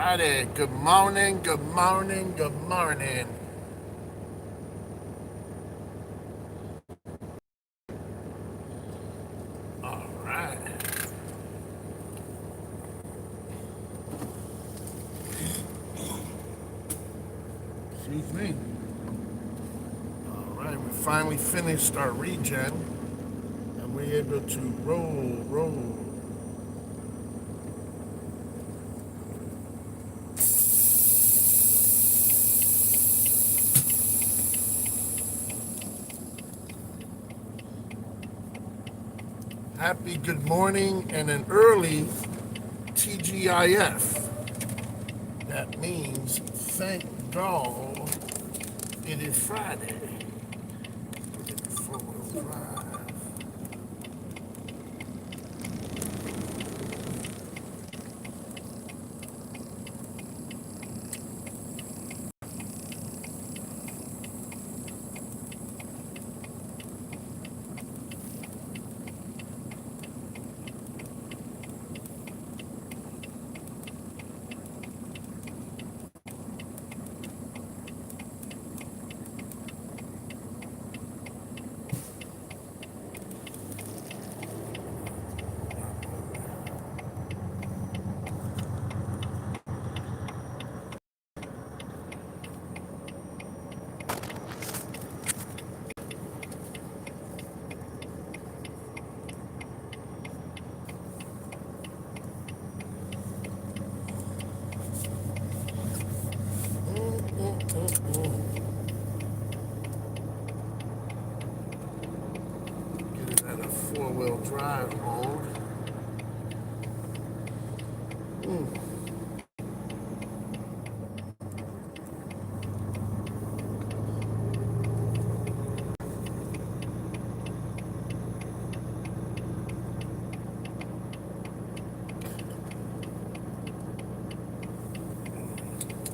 Friday. Good morning, good morning, good morning. All right. Excuse me. All right, we finally finished our regen and we're able to roll. Happy good morning and an early TGIF. That means thank God it is Friday. Put it in four-wheel drive. Get it at a four-wheel drive mode.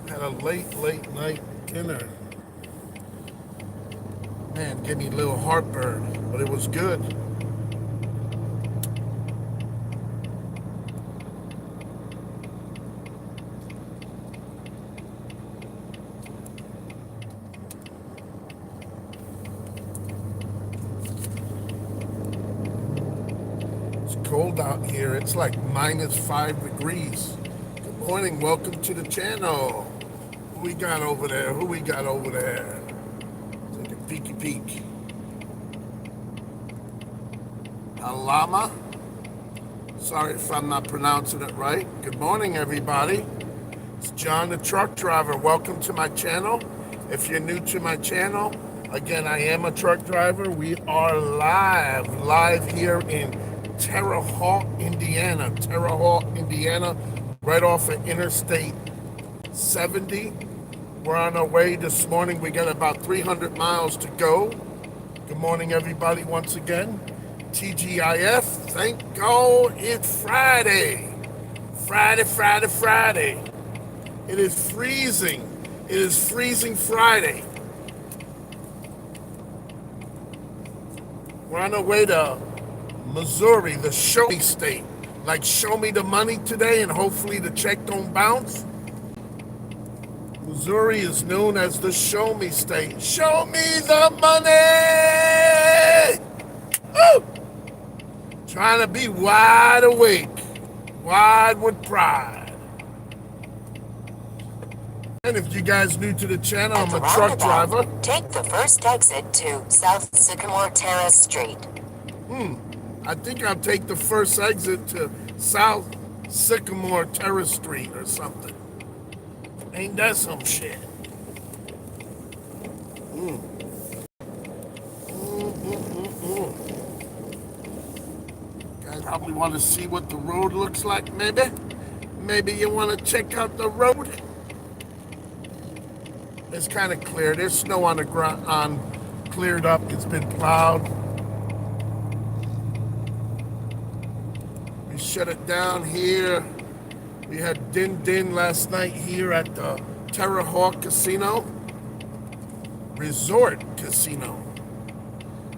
Had a late night dinner. Man, gave me a little heartburn, but it was good. It's cold out here. It's like -5 degrees. Good morning. Welcome to the channel. Who we got over there? Take a peeky peek. Alama. Sorry if I'm not pronouncing it right. Good morning, everybody. It's John the Truck Driver. Welcome to my channel. If you're new to my channel, again, I am a truck driver. We are live here in Terre Haute, Indiana. Right off of Interstate 70. We're on our way this morning. We got about 300 miles to go. Good morning, everybody, once again. TGIF, thank God it's Friday. Friday. It is freezing. It is freezing Friday. We're on our way to Missouri, the show me state. Like, show me the money today and hopefully the check don't bounce. Missouri is known as the show me state. Show me the money! Woo! Trying to be wide awake, wide with pride. And if you guys new to the channel, I'm a truck driver. Take the first exit to South Sycamore Terrace Street. I think I'll take the first exit to South Sycamore Terrace Street or something. Ain't that some shit? Guys probably want to see what the road looks like, maybe? Maybe you want to check out the road? It's kind of clear. There's snow on the ground, cleared up. It's been plowed. We shut it down here. We had din last night here at the Terre Haute Casino. Resort Casino.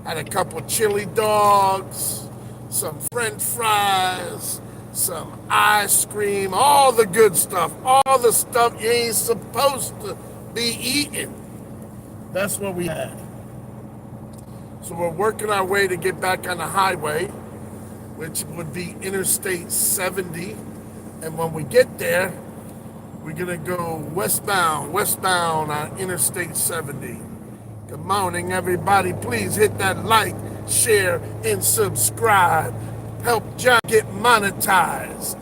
Had a couple chili dogs, some french fries, some ice cream, all the good stuff, all the stuff you ain't supposed to be eating. That's what we had. So we're working our way to get back on the highway, which would be Interstate 70. And when we get there, we're gonna go westbound on Interstate 70. Good morning, everybody. Please hit that like, share, and subscribe. Help John get monetized.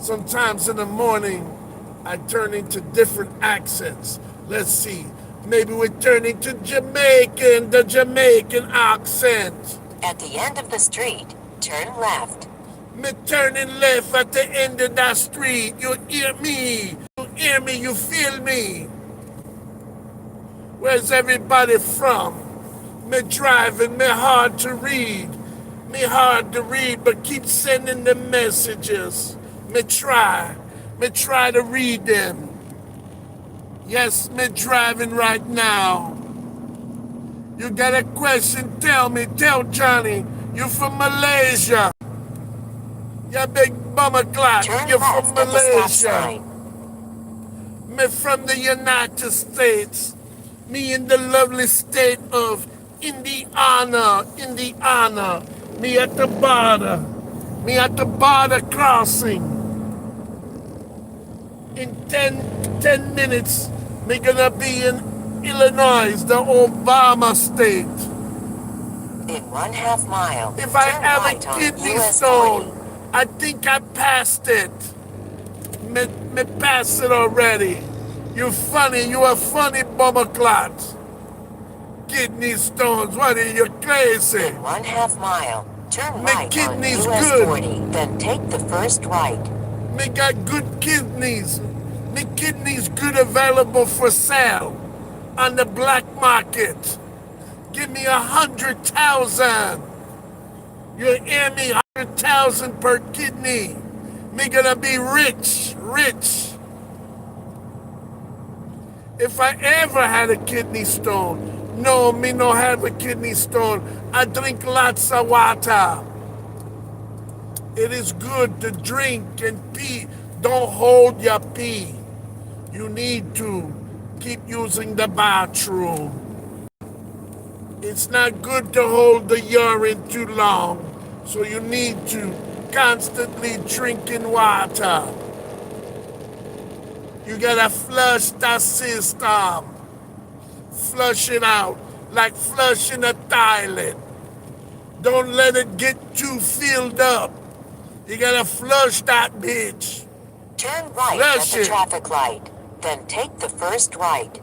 Sometimes in the morning, I turn into different accents. Let's see. Maybe we're turning to Jamaican, the Jamaican accent. At the end of the street, turn left. Me turning left at the end of that street. You hear me? You hear me? You feel me? Where's everybody from? Me driving, me hard to read. Me hard to read, but keep sending the messages. Me try to read them. Yes, me driving right now. You got a question? Tell me, tell Johnny. You from Malaysia. You big bummer clock. You from Malaysia. Me from the United States. Me in the lovely state of Indiana. Me at the border crossing. In 10 minutes, me gonna be in Illinois, the Obama state. In 1/2 mile, If I turn have right a on kidney US stone, 40. I think I passed it. Me passed it already. You funny, you a funny bummer clot. Kidney stones, what are you crazy? In 1/2 mile, turn My right on kidney's US good. 40, then take the first right. Me got good kidneys. Me kidneys good available for sale on the black market. Give me 100,000. You hear me? 100,000 per kidney. Me gonna be rich. If I ever had a kidney stone, no, me no have a kidney stone. I drink lots of water. It is good to drink and pee. Don't hold your pee. You need to keep using the bathroom. It's not good to hold the urine too long, so you need to constantly drinking water. You gotta flush that system. Flush it out like flushing a toilet. Don't let it get too filled up. You gotta flush that bitch. Turn right Flush at the it. traffic light, then take the first right.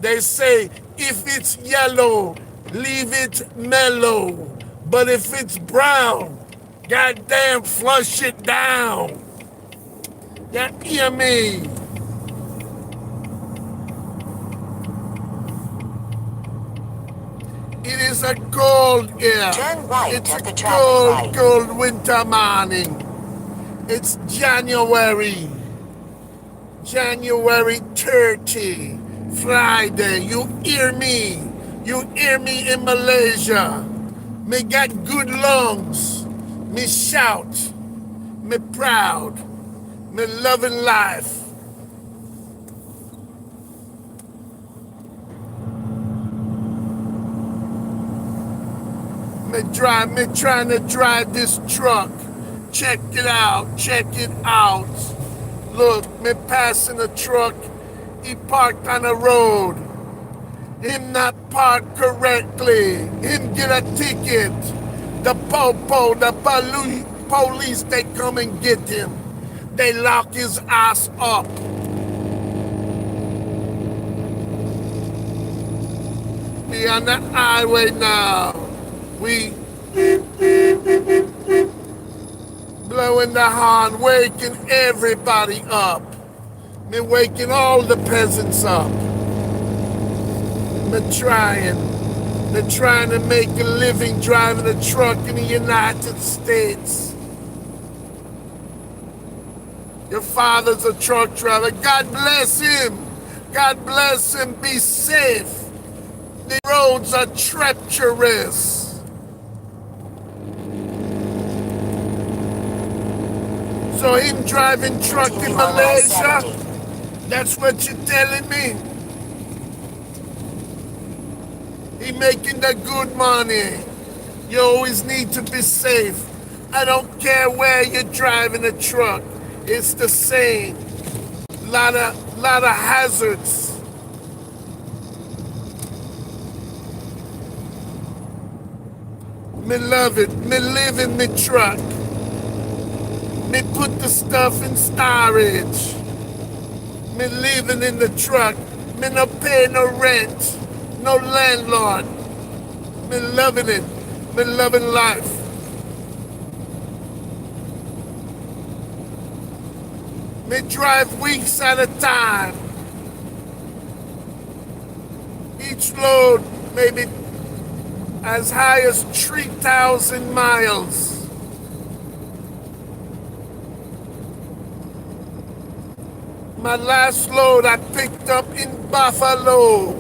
They say if it's yellow, leave it mellow. But if it's brown, goddamn flush it down. You hear me? It is a cold air. Turn right It's at the a traffic light. cold winter morning. It's January 30, Friday. You hear me? You hear me in Malaysia? Me got good lungs. Me shout. Me proud. Me loving life. Me trying to drive this truck. Check it out. Look, me passing a truck. He parked on the road. Him not parked correctly. Him get a ticket. The police, they come and get him. They lock his ass up. We on the highway now. We blowing the horn, waking everybody up. Me waking all the peasants up. Me trying to make a living driving a truck in the United States. Your father's a truck driver. God bless him. God bless him. Be safe. The roads are treacherous. So him driving truck in Continue on Malaysia, I-70. that's what you're telling me? He making the good money. You always need to be safe. I don't care where you're driving a truck. It's the same. Lot of hazards. Me love it. Me live in me truck. Me put the stuff in storage. Me living in the truck. Me no pay no rent. No landlord. Me loving it. Me loving life. Me drive weeks at a time. Each load maybe as high as 3,000 miles. My last load I picked up in Buffalo,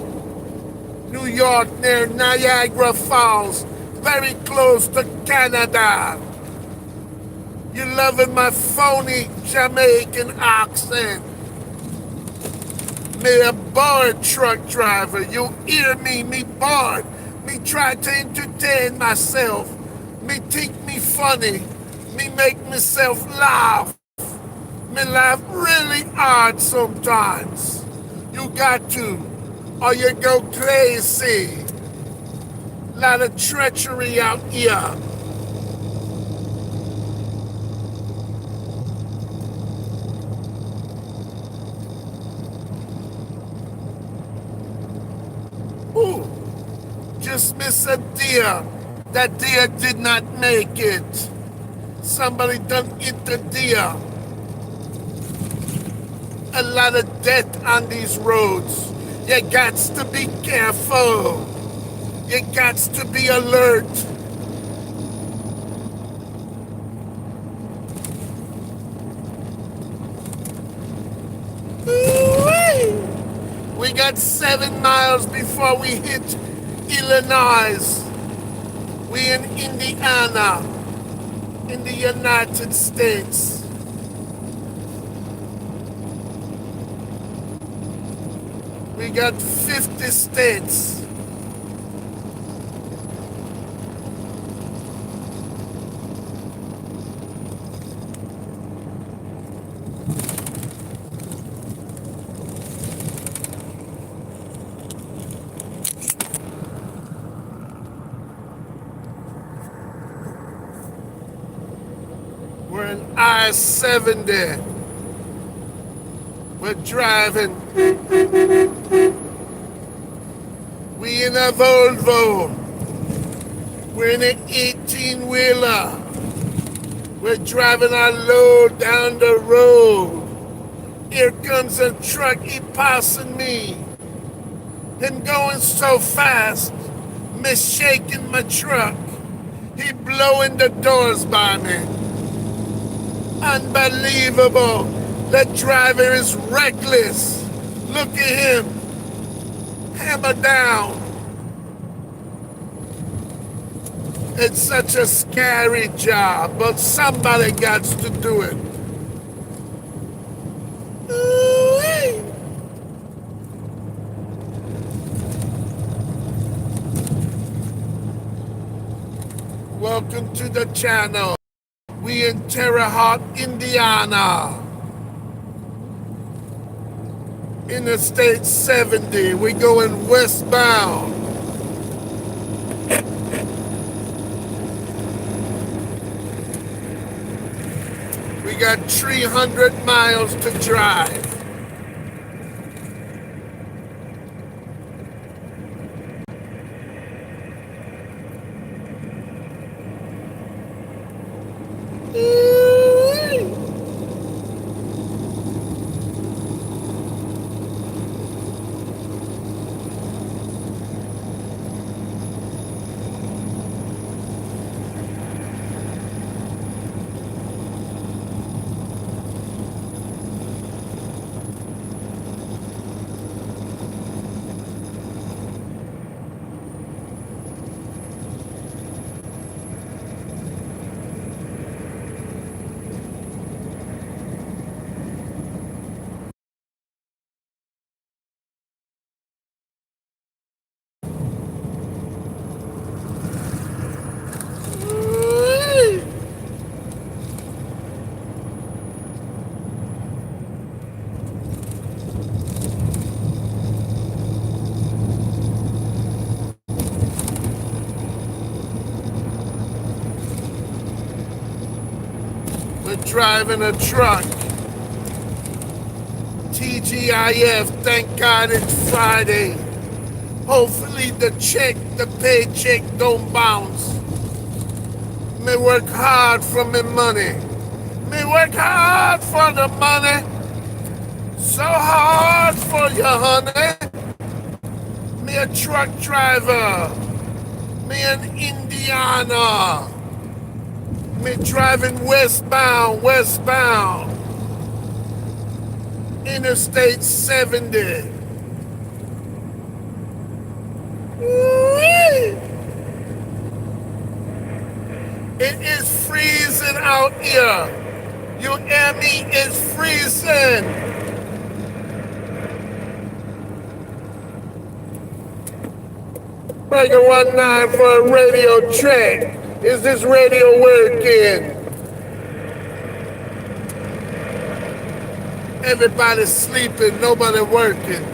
New York, near Niagara Falls, very close to Canada. You loving my phony Jamaican accent. Me a bored truck driver. You hear me? Me bored. Me try to entertain myself. Me think me funny. Me make myself laugh. Me laugh really hard sometimes. You got to, or you go crazy. Lot of treachery out here. Ooh, just miss a deer. That deer did not make it. Somebody done hit the deer. A lot of death on these roads. You got to be careful. You got to be alert. Ooh-wee. We got 7 miles before we hit Illinois. We in Indiana, in the United States. We got 50 states. We're in I-70. We're driving. We in a Volvo. We're in an 18-wheeler. We're driving our load down the road. Here comes a truck, he passing me. Him going so fast, me shaking my truck. He blowing the doors by me. Unbelievable. The driver is reckless. Look at him. Hammer down. It's such a scary job, but somebody got to do it. Ooh-wee. Welcome to the channel. We in Terre Haute, Indiana. Interstate 70. We going westbound. We got 300 miles to drive. We're driving a truck. TGIF, thank God it's Friday. Hopefully the paycheck don't bounce. Me work hard for me money. Me work hard for the money. So hard for you, honey. Me a truck driver. Me in Indiana. Me driving westbound. Interstate 70. Whee! It is freezing out here. You hear me? It's freezing. Mega 19 for a radio check. Is this radio working? Everybody's sleeping, nobody working.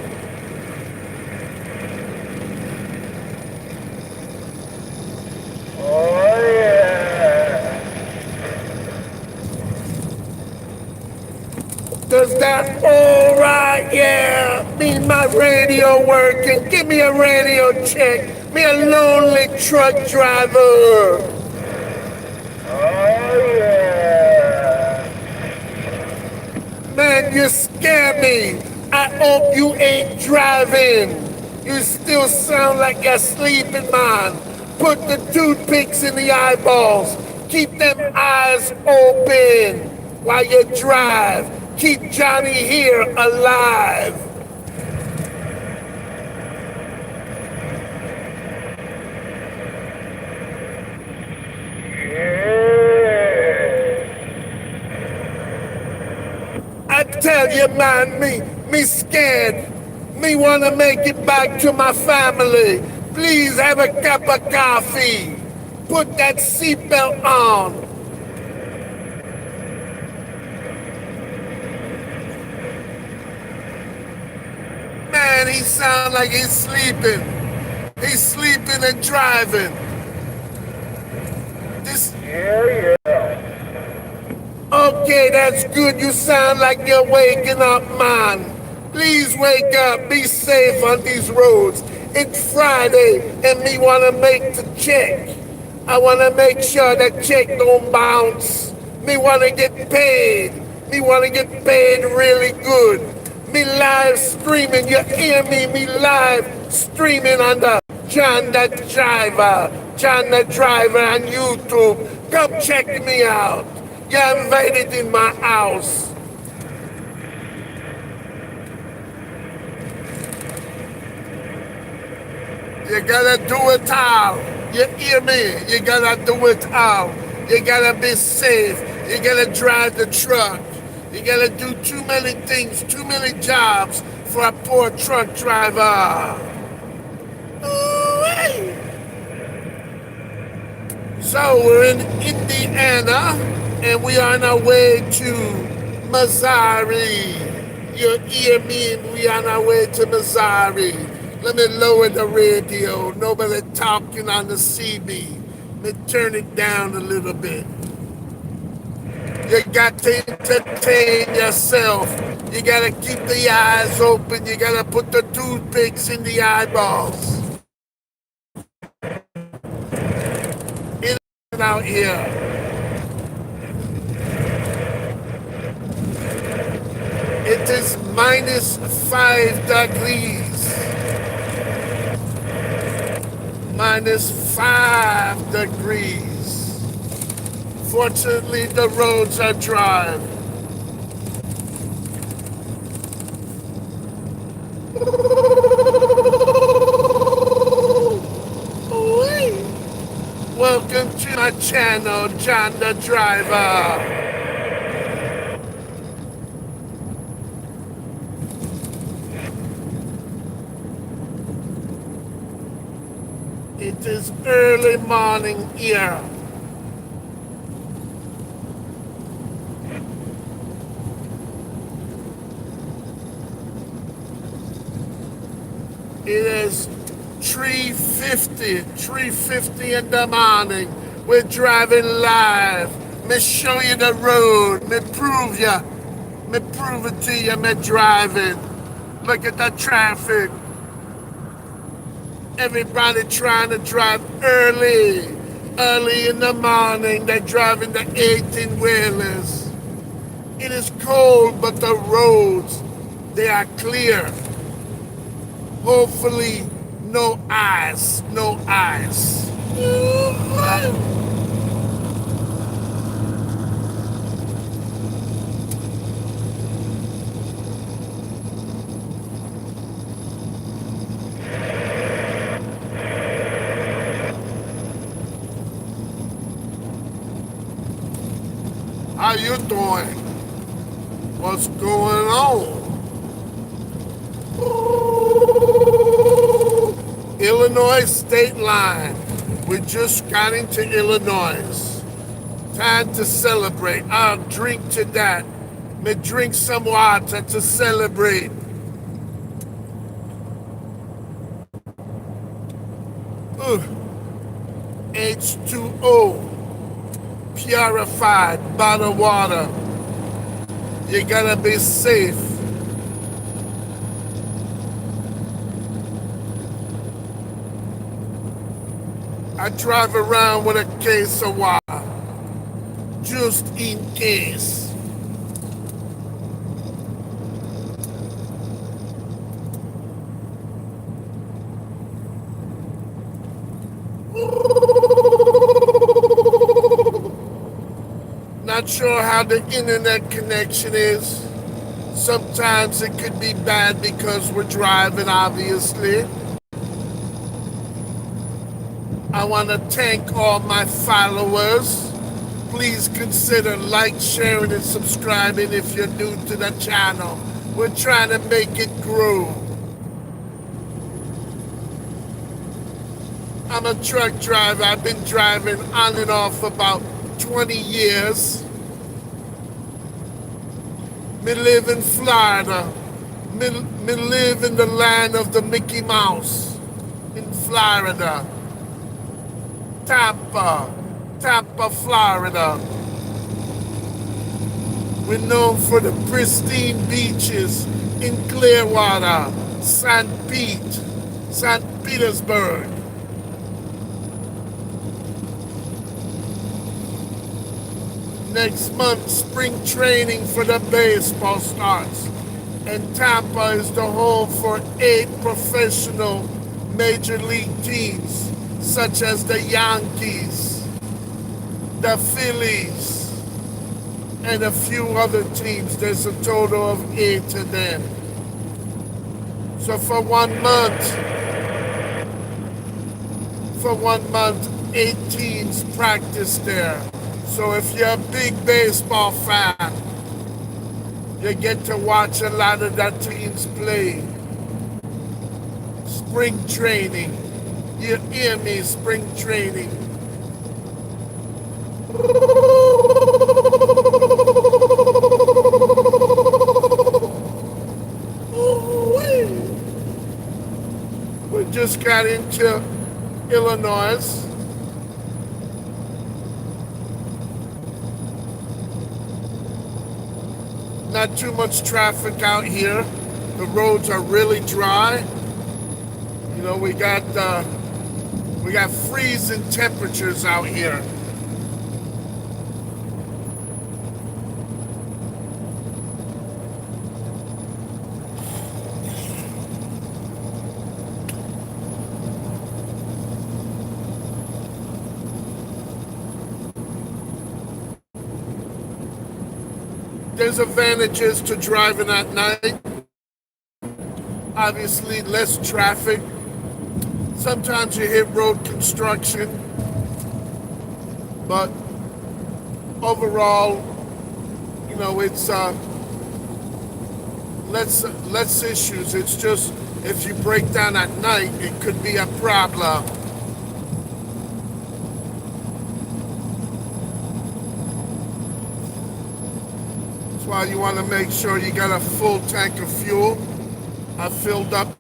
Oh yeah. Does that all right? Yeah. Me my radio working. Give me a radio check. Me a lonely truck driver. Oh yeah. Man, you scare me. I hope you ain't driving. You still sound like you're sleeping, man. Put the toothpicks in the eyeballs. Keep them eyes open while you drive. Keep Johnny here alive. I tell you, man, me scared. Me wanna make it back to my family. Please have a cup of coffee. Put that seatbelt on. Man, he sounds like he's sleeping. He's sleeping and driving. Yeah. Okay, that's good. You sound like you're waking up, man. Please wake up. Be safe on these roads. It's Friday, and me wanna make the check. I wanna make sure that check don't bounce. Me wanna get paid. Me wanna get paid really good. Me live streaming, you hear me? Me live streaming on the JohnTheDriver on YouTube. Come check me out. You're invited in my house. You gotta do it all. You hear me? You gotta do it all. You gotta be safe. You gotta drive the truck. You gotta do too many things, too many jobs for a poor truck driver. Ooh-wee. So we're in Indiana, and we are on our way to Missouri. You hear me? We are on our way to Missouri. Let me lower the radio. Nobody talking on the CB. Let me turn it down a little bit. You got to entertain yourself. You got to keep the eyes open. You got to put the toothpicks in the eyeballs. In and out here. It is -5 degrees. -5 degrees. Fortunately, the roads are dry. Welcome to my channel, John the Driver. It is early morning here. It is 3:50 in the morning. We're driving live. Me show you the road. Me prove ya. Me prove it to you. Me driving. Look at the traffic. Everybody trying to drive early. Early in the morning. They're driving the 18-wheelers. It is cold, but the roads, they are clear. Hopefully, no ice. No ice. How you doing? What's going on? Illinois state line. We just got into Illinois. Time to celebrate. I'll drink to that. Me drink some water to celebrate. H2O. Purified bottled water. You gotta be safe. I drive around with a case of water, just in case. Not sure how the internet connection is. Sometimes it could be bad because we're driving, obviously. I want to thank all my followers. Please consider like, sharing, and subscribing if you're new to the channel. We're trying to make it grow. I'm a truck driver. I've been driving on and off about 20 years. Me live in Florida. Me live in the land of the Mickey Mouse in Florida. Tampa, Florida. We're known for the pristine beaches in Clearwater, St. Petersburg. Next month, spring training for the baseball starts. And Tampa is the home for 8 professional major league teams, such as the Yankees, the Phillies, and a few other teams. There's a total of 8 of them. So for 1 month, 8 teams practice there. So if you're a big baseball fan, you get to watch a lot of that teams play. Spring training. You hear me? Spring training. We just got into Illinois. Not too much traffic out here. The roads are really dry. You know, we got freezing temperatures out here. There's advantages to driving at night. Obviously, less traffic. Sometimes you hit road construction. But overall, you know, it's less issues. It's just if you break down at night, it could be a problem. That's why you want to make sure you got a full tank of fuel. I filled up.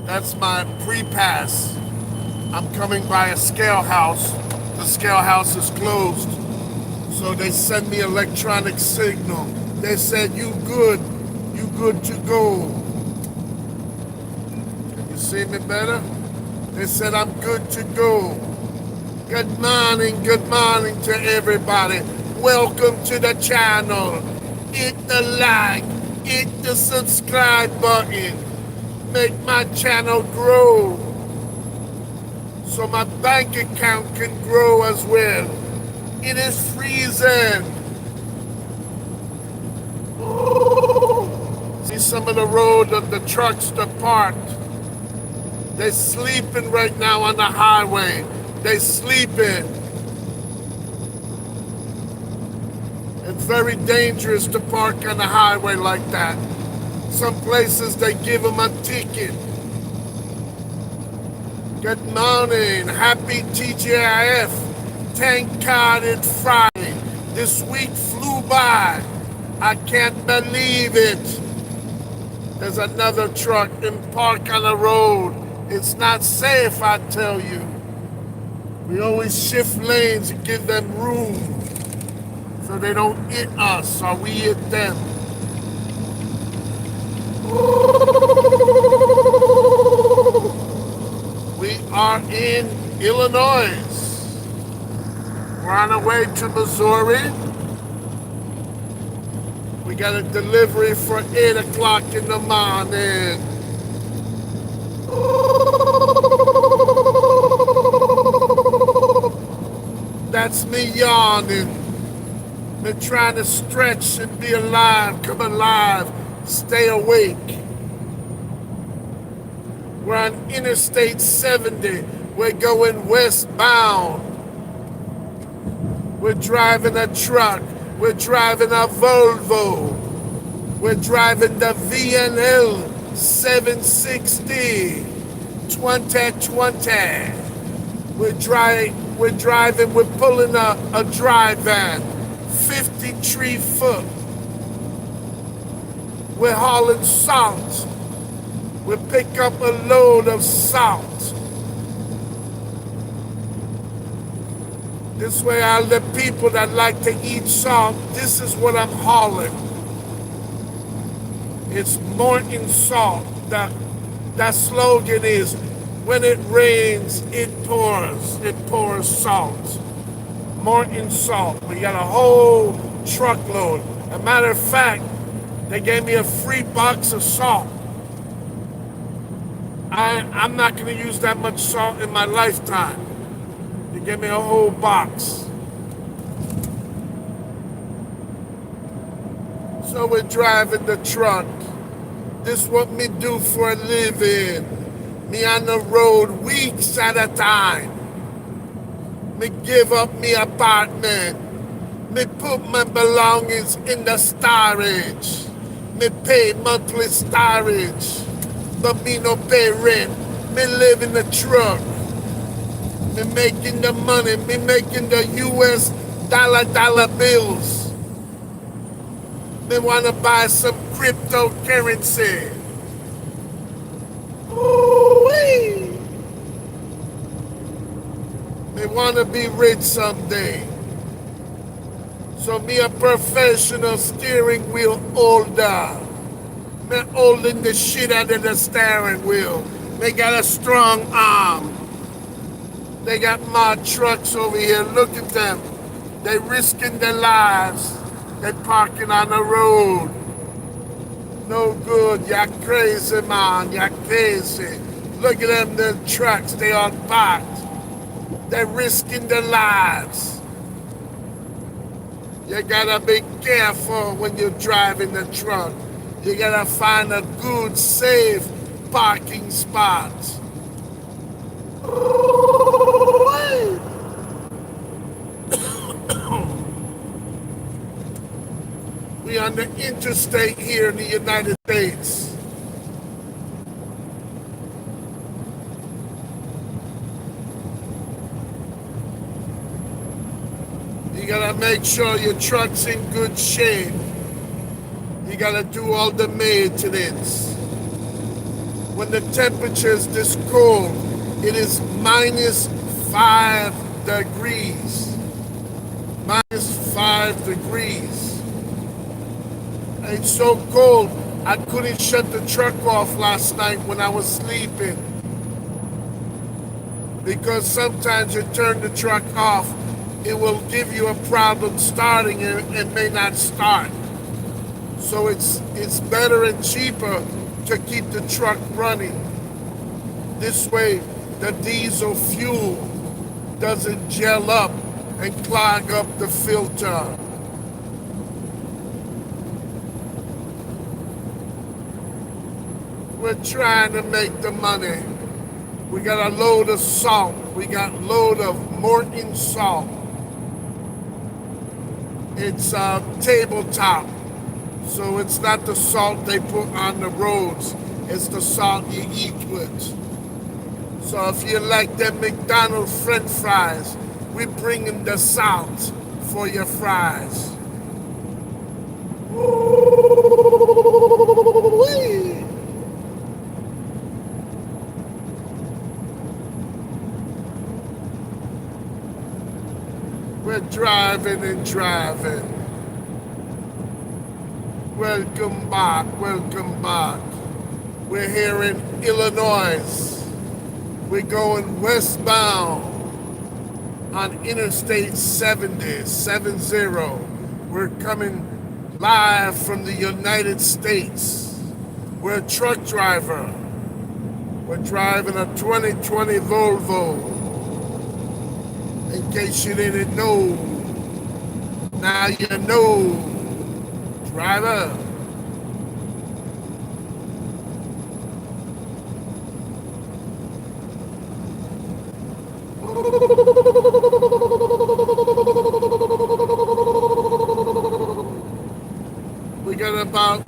That's my pre-pass. I'm coming by a scale house. The scale house is closed. So they send me electronic signal. They said, you good to go. Can you see me better? They said, I'm good to go. Good morning to everybody. Welcome to the channel. Hit the like, hit the subscribe button. Make my channel grow so my bank account can grow as well. It is freezing. See some of the road of the trucks that parked. They're sleeping right now on the highway. They're sleeping. It's very dangerous to park on the highway like that. Some places they give them a ticket. Good morning. Happy TGiF. Thank God it's Friday. This week flew by. I can't believe it. There's another truck in park on the road. It's not safe, I tell you. We always shift lanes and give them room so they don't hit us or we hit them. We are in Illinois. We're on our way to Missouri. We got a delivery for 8 o'clock in the morning. That's me yawning. Been trying to stretch and be alive, come alive, stay awake. We're on Interstate 70. We're going westbound. We're driving a truck. We're driving a Volvo. We're driving the VNL 760 2020. We're pulling a dry van, 53 foot. We're hauling salt. We pick up a load of salt. This way all the people that like to eat salt, this is what I'm hauling. It's Morton salt. That slogan is, when it rains, it pours. It pours salt. Morton salt. We got a whole truckload. As a matter of fact, they gave me a free box of salt. I'm not going to use that much salt in my lifetime. They gave me a whole box. So we're driving the truck. This is what me do for a living. Me on the road weeks at a time. Me give up me apartment. Me put my belongings in the storage. Me pay monthly storage. But me no pay rent. Me live in the truck. Me making the money. Me making the US dollar bills. Me wanna buy some cryptocurrency. Ooh-wee. Me wanna be rich someday. So me a professional steering wheel holder. Me holding the shit out of the steering wheel. They got a strong arm. They got my trucks over here. Look at them. They risking their lives. They parking on the road. No good. You're crazy, man. You're crazy. Look at them, the trucks. They all parked. They're risking their lives. You gotta be careful when you're driving the truck. You gotta find a good, safe parking spot. We on the interstate here in the United States. You gotta make sure your truck's in good shape. You gotta do all the maintenance. when the temperature is this cold. It is -5 degrees. -5 degrees. It's so cold, I couldn't shut the truck off last night when I was sleeping. Because sometimes you turn the truck off, it will give you a problem starting it and may not start. So it's better and cheaper to keep the truck running. This way, the diesel fuel doesn't gel up and clog up the filter. We're trying to make the money. We got a load of salt. We got a load of Morton salt. It's tabletop. So it's not the salt they put on the roads. It's the salt you eat with. So if you like them McDonald's French fries, we're bringing the salt for your fries. Woo-wee. We're driving and driving. Welcome back, welcome back. We're here in Illinois. We're going westbound on Interstate 70. We're coming live from the United States. We're a truck driver. We're driving a 2020 Volvo. In case you didn't know, now you know, driver. We got about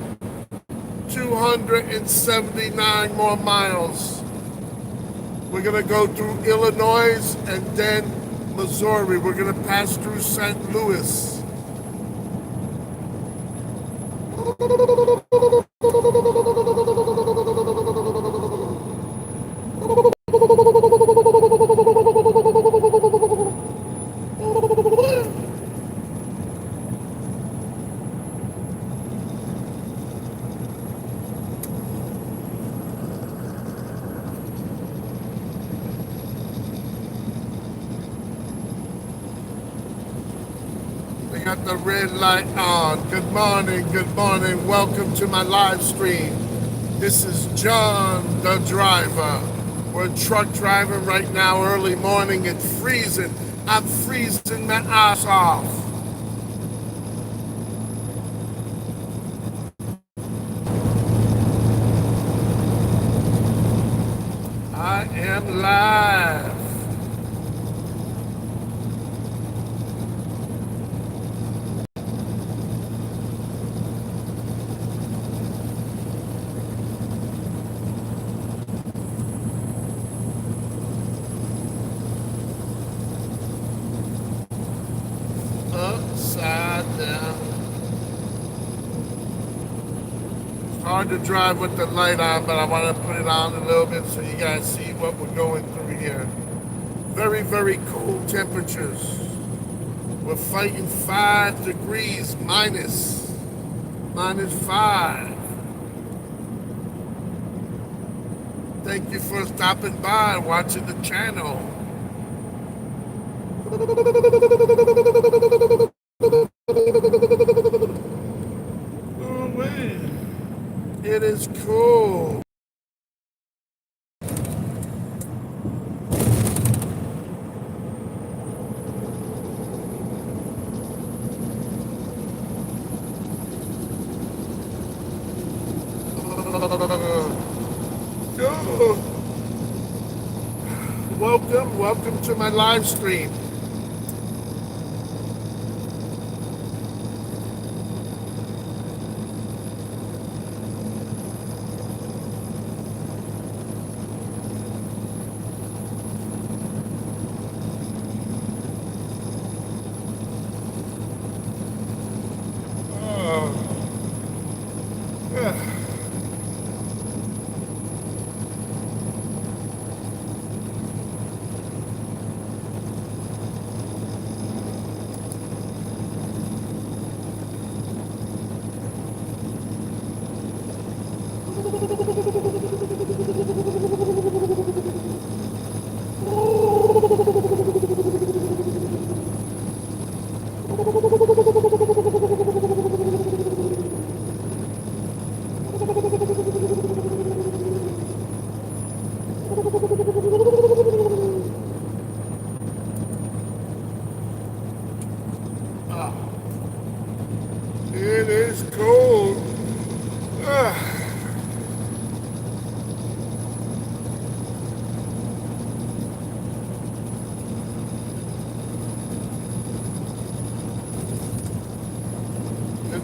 279 more miles. We're gonna go through Illinois and then Missouri. We're gonna pass through St. Louis. Got the red light on. Good morning, welcome to my live stream. This is John the Driver. We're truck driving right now, early morning. It's freezing. I'm freezing my ass off. I am live. Upside down. It's hard to drive with the light on, but I want to put it on a little bit so you guys see what we're going through here. Very, very cold temperatures. We're fighting 5 degrees -5. Thank you for stopping by and watching the channel. Ooh-wee. It is cool. Welcome to my live stream.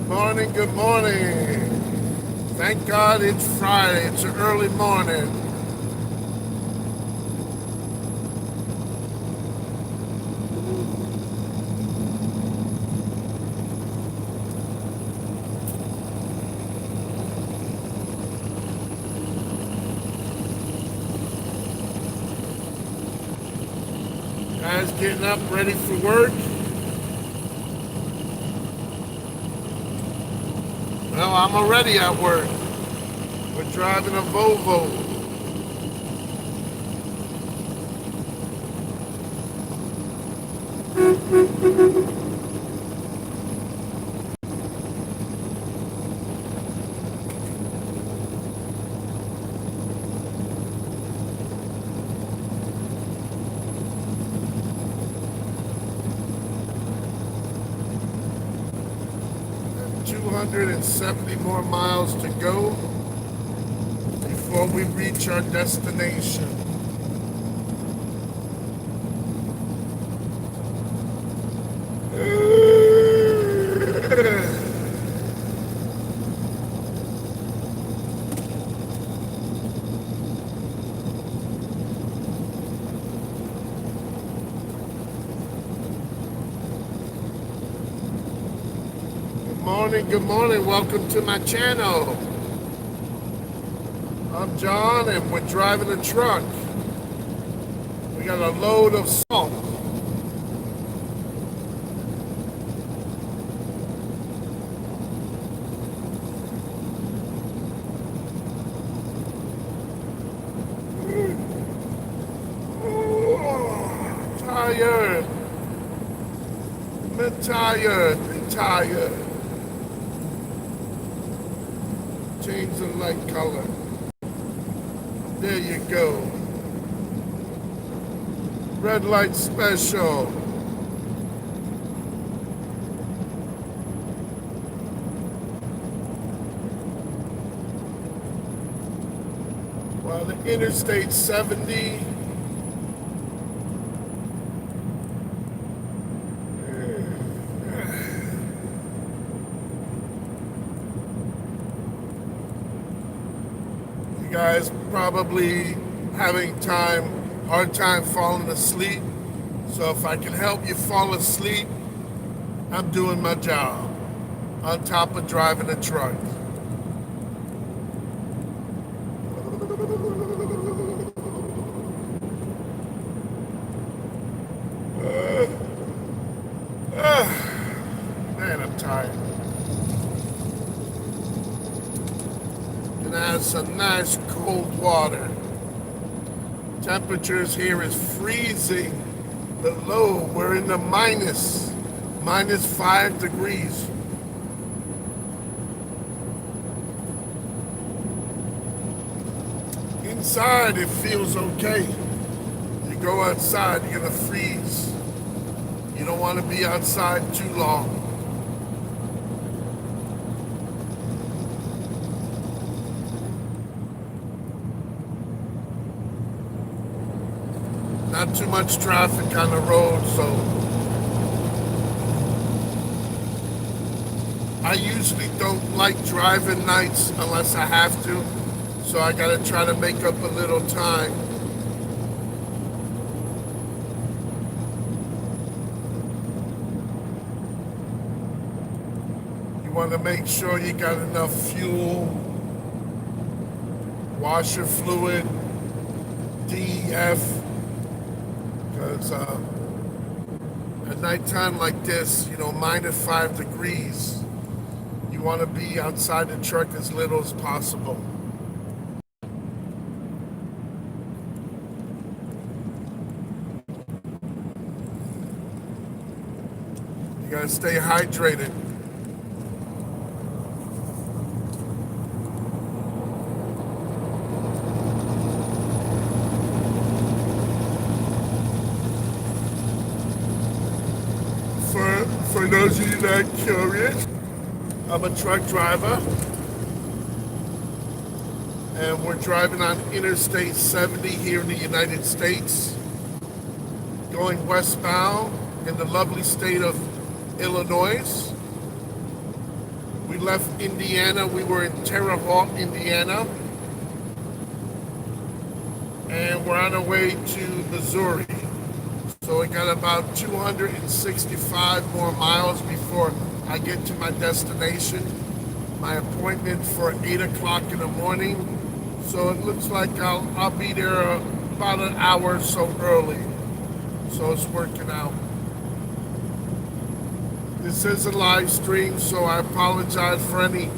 Morning, good morning. Thank God it's Friday. It's an early morning. Guys getting up, ready for work. Well, I'm already at work. We're driving a Volvo. And 270 more miles to go before we reach our destination. Good morning, welcome to my channel. I'm John and we're driving a truck. We got a load of salt. Tired. I'm tired. I'm tired. Change the light color. There you go. Red light special. While the Interstate 70 guys probably having hard time falling asleep. So if I can help you fall asleep, I'm doing my job on top of driving a truck. Man, I'm tired. Gonna have some nice cold water. Temperatures here is freezing below. We're in the minus 5 degrees. Inside it feels okay. You go outside, you're gonna freeze. You don't want to be outside too long. Not too much traffic on the road, so I usually don't like driving nights unless I have to, so I gotta try to make up a little time. You want to make sure you got enough fuel, washer fluid, TGiF. Because at nighttime like this, minus 5 degrees, you want to be outside the truck as little as possible. You got to stay hydrated. For those of you that are curious, I'm a truck driver, and we're driving on Interstate 70 here in the United States, going westbound in the lovely state of Illinois. We left Indiana. We were in Terre Haute, Indiana. And we're on our way to Missouri. So we got about 265 more miles before I get to my destination. My appointment for 8 o'clock in the morning. So it looks like I'll be there about an hour or so early. So it's working out. This is a live stream, so I apologize for any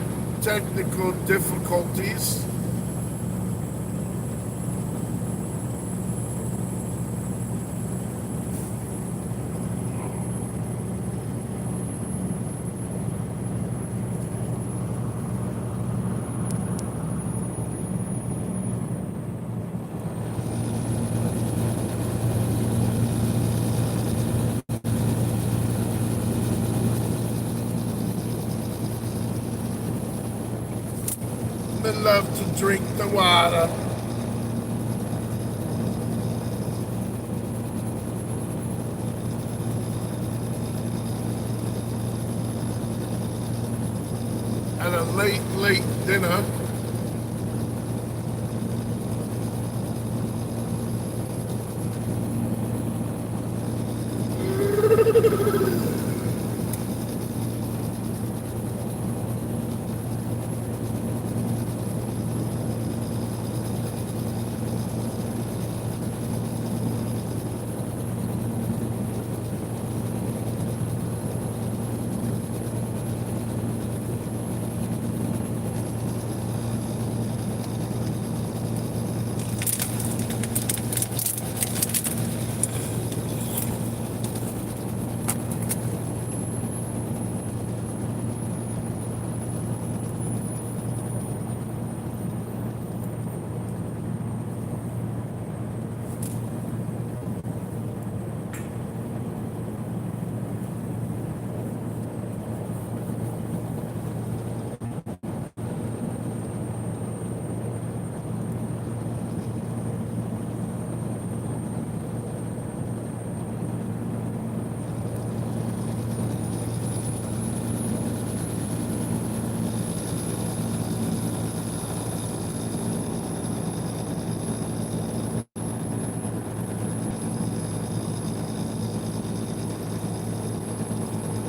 technical difficulties. I love to drink the water. At a late dinner.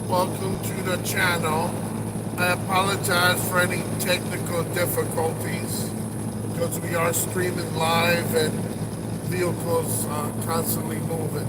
Welcome to the channel. I apologize for any technical difficulties because we are streaming live and vehicles constantly moving.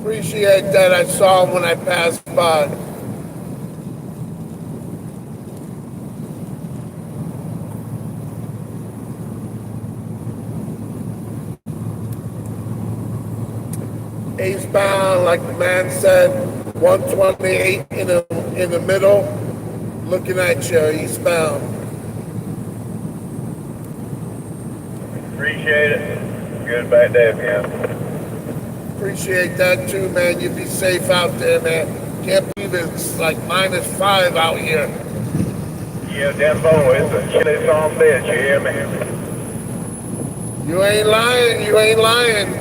Appreciate that. I saw him when I passed by. Eastbound, like the man said, 128 in the middle, looking at you, eastbound. Appreciate it. Good back there, man. Appreciate that too, man. You be safe out there, man. Can't believe it's like -5 out here. Yeah, Denbo, it's a chilly song bitch, you hear me? You ain't lying, you ain't lying.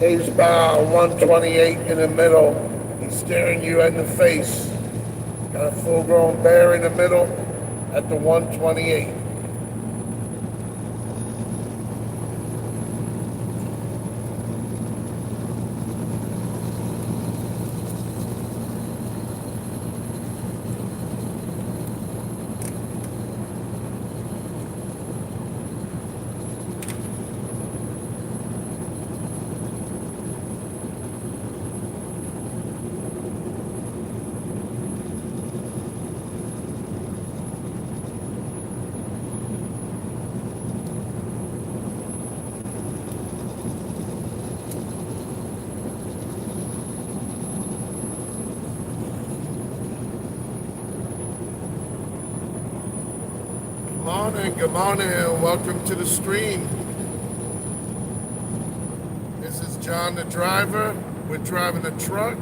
Eastbound 128 in the middle. He's staring you in the face. Got a full-grown bear in the middle at the 128. Good morning, and welcome to the stream. This is John the Driver. We're driving a truck.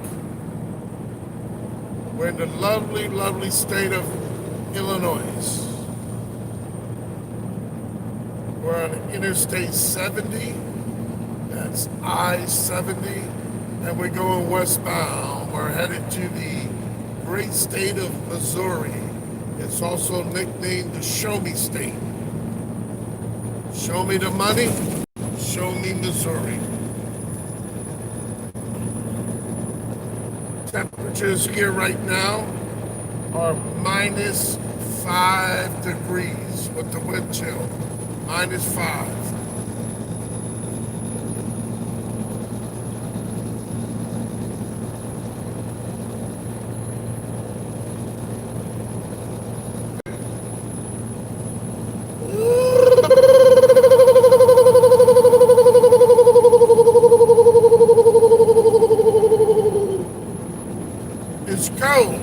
We're in the lovely, lovely state of Illinois. We're on Interstate 70. That's I-70. And we're going westbound. We're headed to the great state of Missouri. It's also nicknamed the Show Me State. Show me the money, show me Missouri. Temperatures here right now are -5 degrees with the wind chill. -5. It's cold.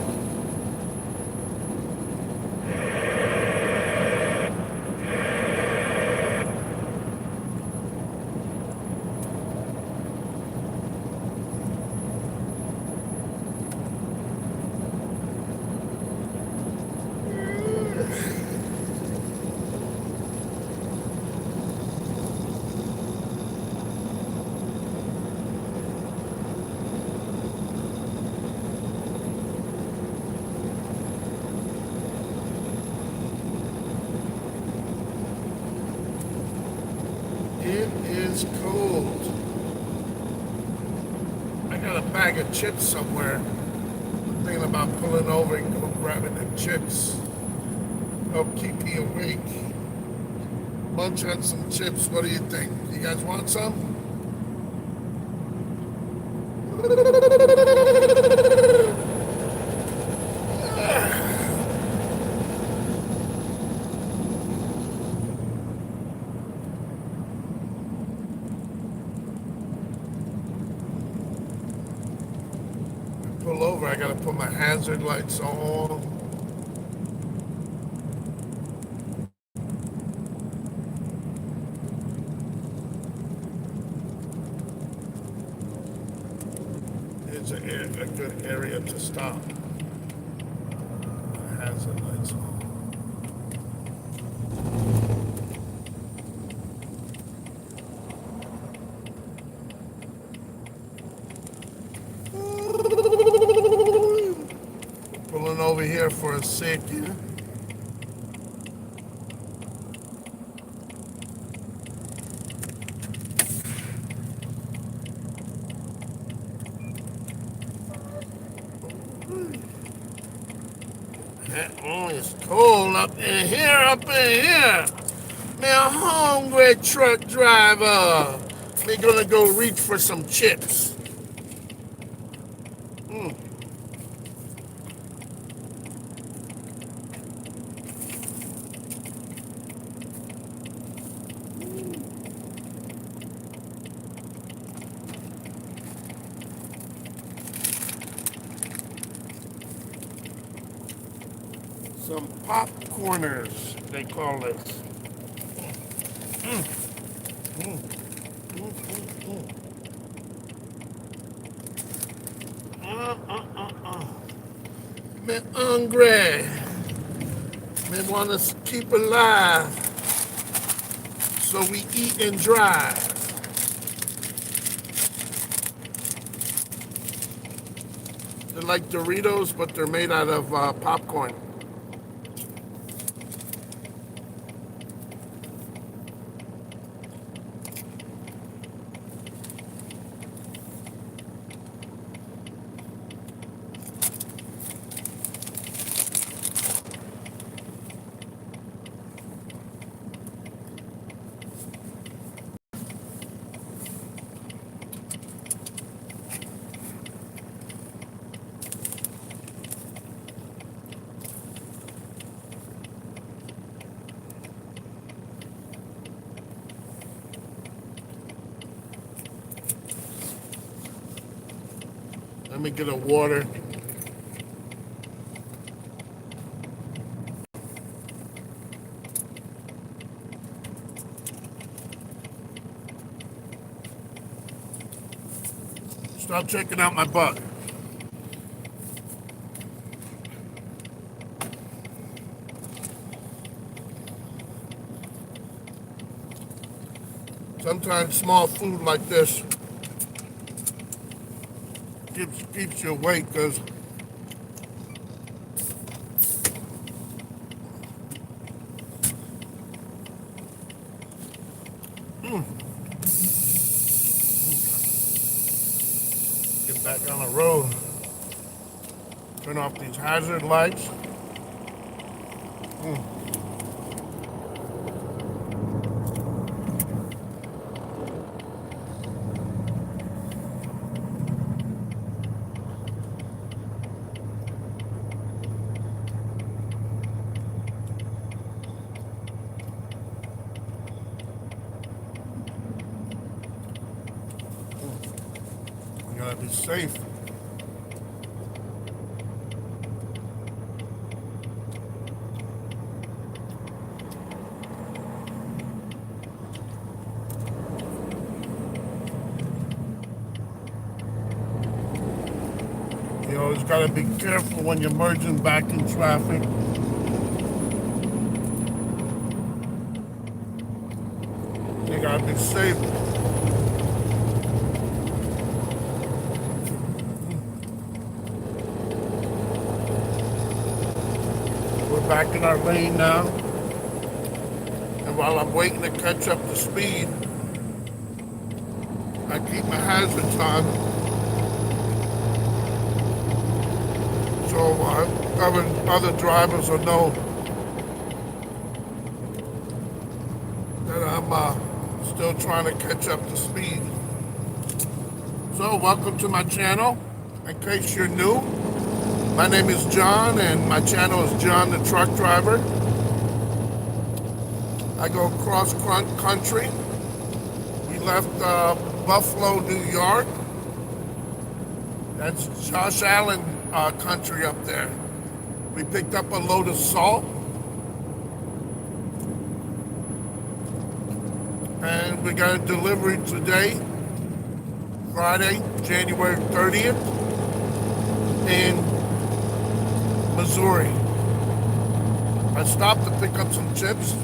It is cold. I got a bag of chips somewhere. I'm thinking about pulling over and go grabbing the chips. Help keep me awake. Munch on some chips. What do you think? You guys want some? gotta put my hazard lights on. It's a good area to stop. Hazard lights on. Pulling over here for a second. Oh, it's cold up in here. Man, hungry truck driver. We're gonna go reach for some chips. Some popcorners, they call it. Me hungry. Me want to keep alive. So we eat and drive. They're like Doritos, but they're made out of popcorn. Let me get a water. Stop checking out my butt. Sometimes small food like this keeps you awake because get back on the road. Turn off these hazard lights. You gotta be safe. You always gotta be careful when you're merging back in traffic. You gotta be safe. We're back in our lane now. And while I'm waiting to catch up to speed, I keep my hazards on. So other drivers will know that I'm still trying to catch up to speed. So welcome to my channel. In case you're new, my name is John and my channel is John the Truck Driver. I go cross country. We left Buffalo, New York. That's Josh Allen country up there. We picked up a load of salt, and we got a delivery today, Friday, January 30th, in Missouri. I stopped to pick up some chips.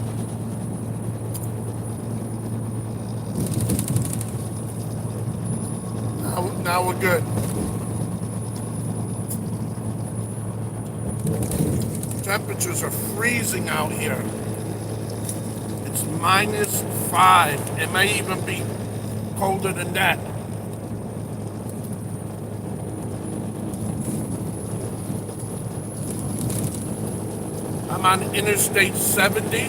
Now we're good. Temperatures are freezing out here. It's -5. It may even be colder than that. I'm on Interstate 70,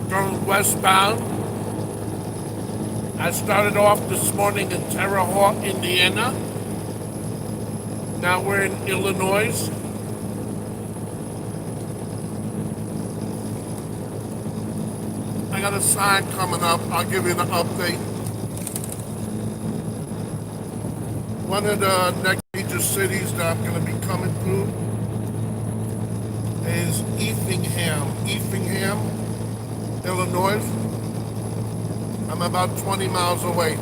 going westbound. I started off this morning in Terre Haute, Indiana. Now we're in Illinois. I got a sign coming up. I'll give you an update. One of the next major cities that I'm going to be coming through is Effingham, Illinois. I'm about 20 miles away.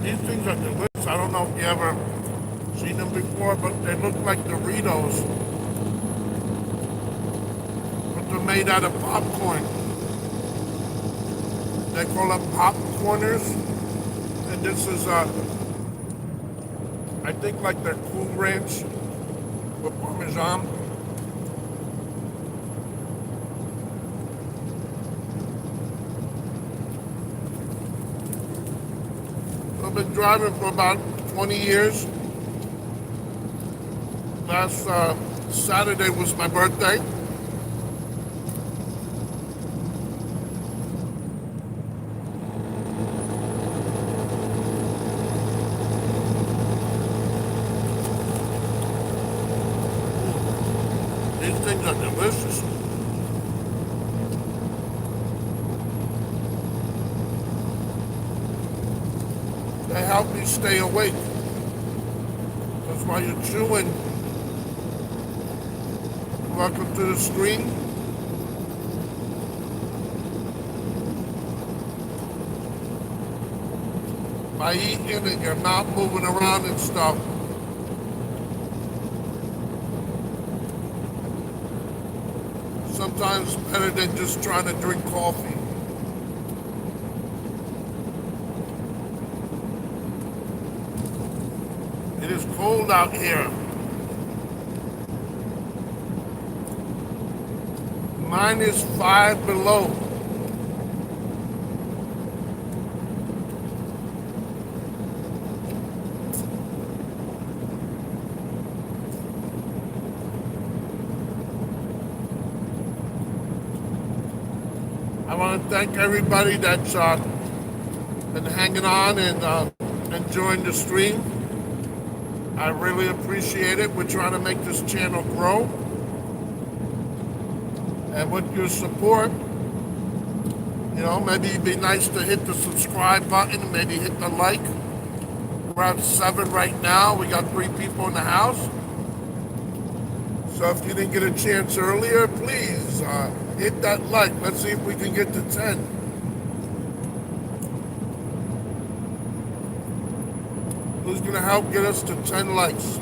These things are delicious. I don't know if you ever seen them before, but they look like Doritos. But they're made out of popcorn. They call them popcorners. And this is, I think like their Cool Ranch with Parmesan. I've been driving for about 20 years. Last Saturday was my birthday. These things are delicious. They help me stay awake. That's why you're chewing. Welcome to the screen. By eating and your mouth moving around and stuff. Sometimes better than just trying to drink coffee. It is cold out here. -5 below. I want to thank everybody that's been hanging on and enjoying the stream. I really appreciate it. We're trying to make this channel grow. And with your support, you know, maybe it'd be nice to hit the subscribe button, maybe hit the like. We're at 7 right now. We got 3 people in the house. So if you didn't get a chance earlier, please hit that like. Let's see if we can get to 10. Who's gonna help get us to 10 likes?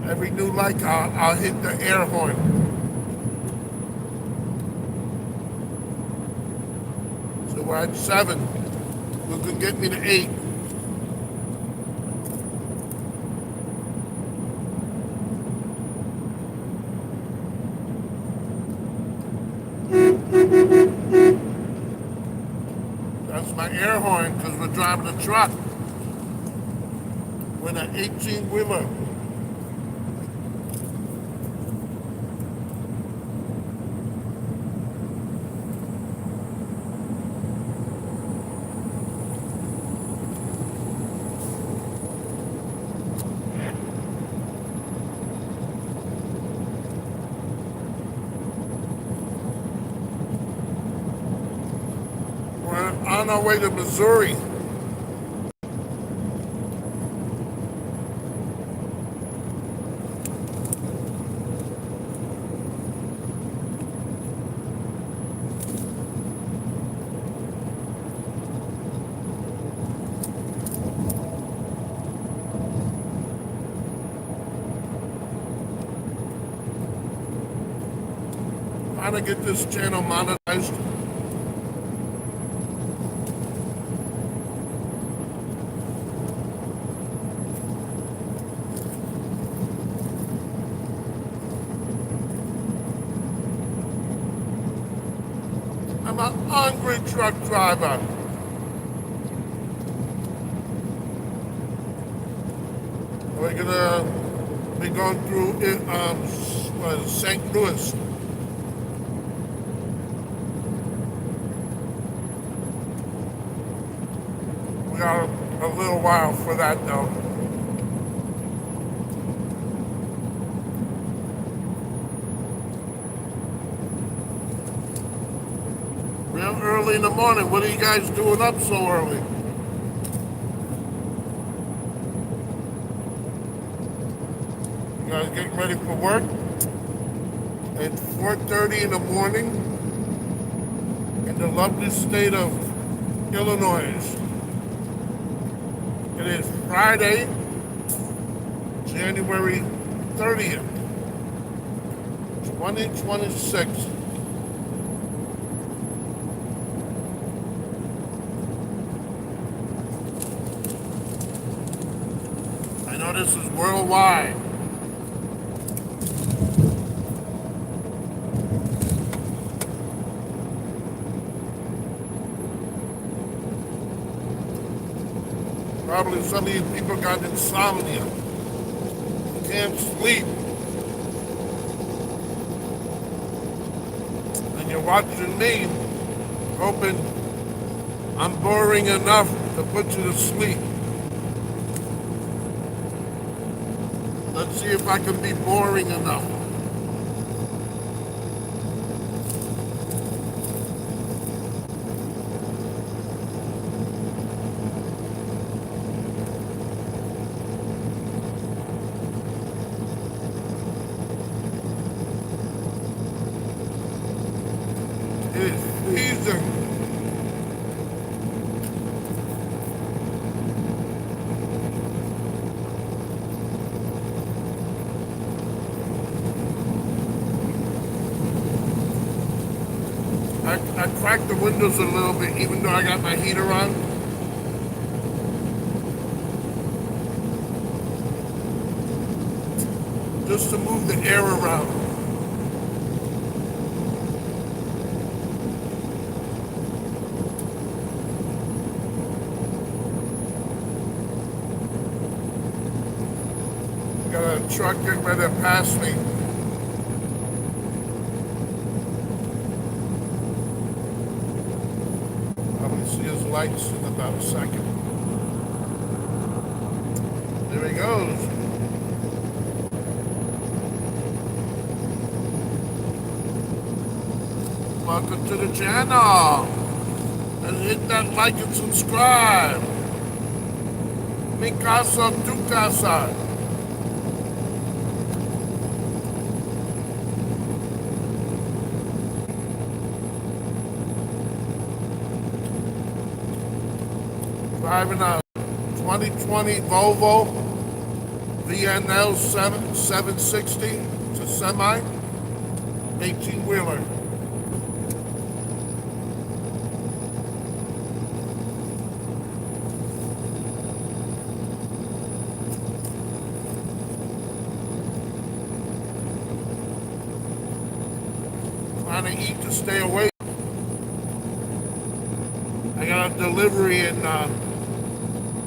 Every new like, I'll hit the air horn. So we're at 7. Who can get me to 8? That's my air horn because we're driving a truck with an 18-wheeler. on our way to Missouri. Trying to get this channel monetized. I'm a hungry truck driver. We're gonna be going through St. Louis. We got a little while for that though. Real early in the morning. What are you guys doing up so early? You guys getting ready for work? It's 4:30 in the morning in the lovely state of Illinois. It is Friday, January 30th, 2026. I know this is worldwide. Probably some of these people got insomnia. Can't sleep. And you're watching me, hoping I'm boring enough to put you to sleep. Let's see if I can be boring enough. It is freezing. I cracked the windows a little bit, even though I got my heater on. Just to move the air around. Got a truck getting ready to pass me. Probably see his lights in about a second. There he goes. Welcome to the channel. And hit that like and subscribe. Mi casa, tu casa. Driving a 2020 Volvo VNL 760. It's a semi 18-wheeler. Trying to eat to stay awake. I got a delivery in the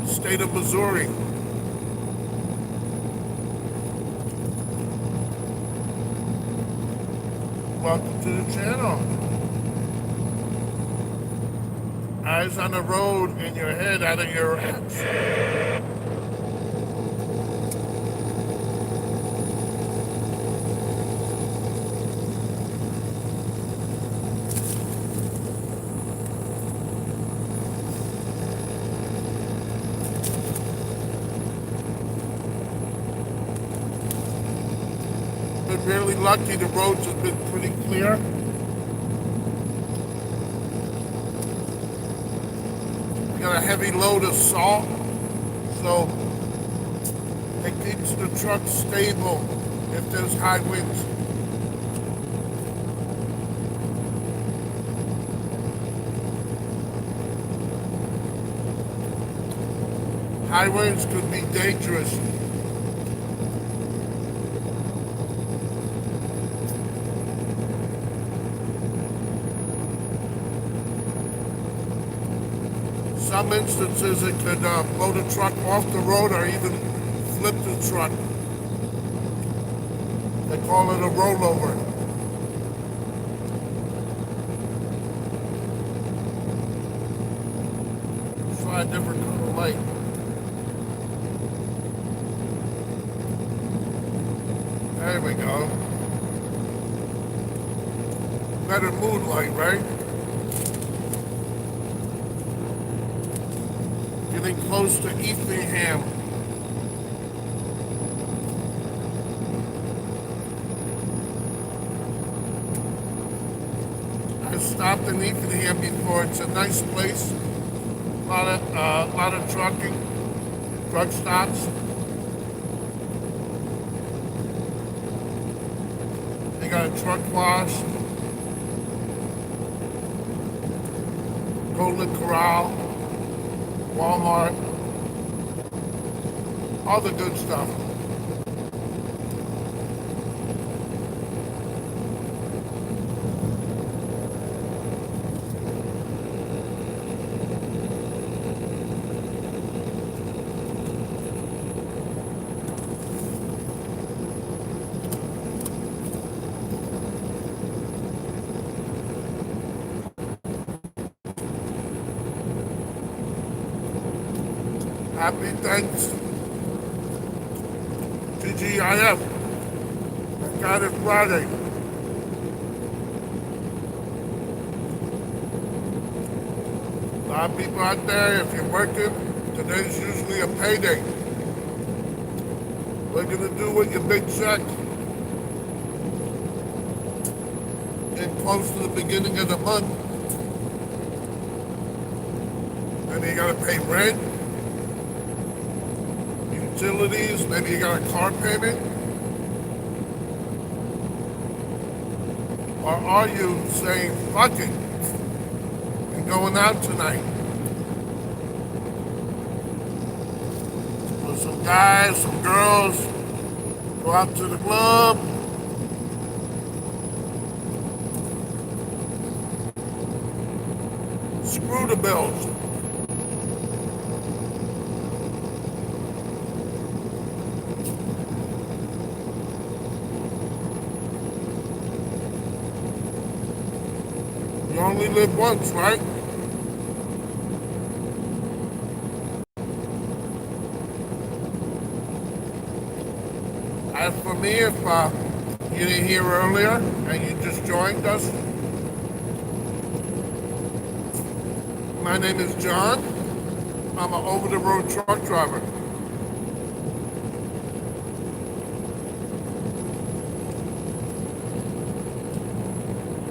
state of Missouri. Welcome to the channel. Eyes on the road and your head out of your ass. been really lucky. The roads have been pretty clear. We got a heavy load of salt, so it keeps the truck stable if there's high winds. High winds could be dangerous. Some instances it could blow the truck off the road or even flip the truck. They call it a rollover. Let's try a different color light. There we go. Better mood light, right? Getting close to Effingham. I've stopped in Effingham before. It's a nice place. A lot of trucking, truck stops. They got a truck wash, Golden Corral, Walmart, all the good stuff. Happy thanks TGiF. I got it Friday. A lot of people out there, if you're working, today's usually a payday. What are you gonna do with your big check? Getting close to the beginning of the month. And you gotta pay rent, utilities, maybe you got a car payment? Or are you saying, fuck it, and going out tonight? With some guys, some girls, go out to the club. Screw the bills. You only live once, right? As for me, if you didn't hear earlier and you just joined us, my name is John. I'm an over-the-road truck driver.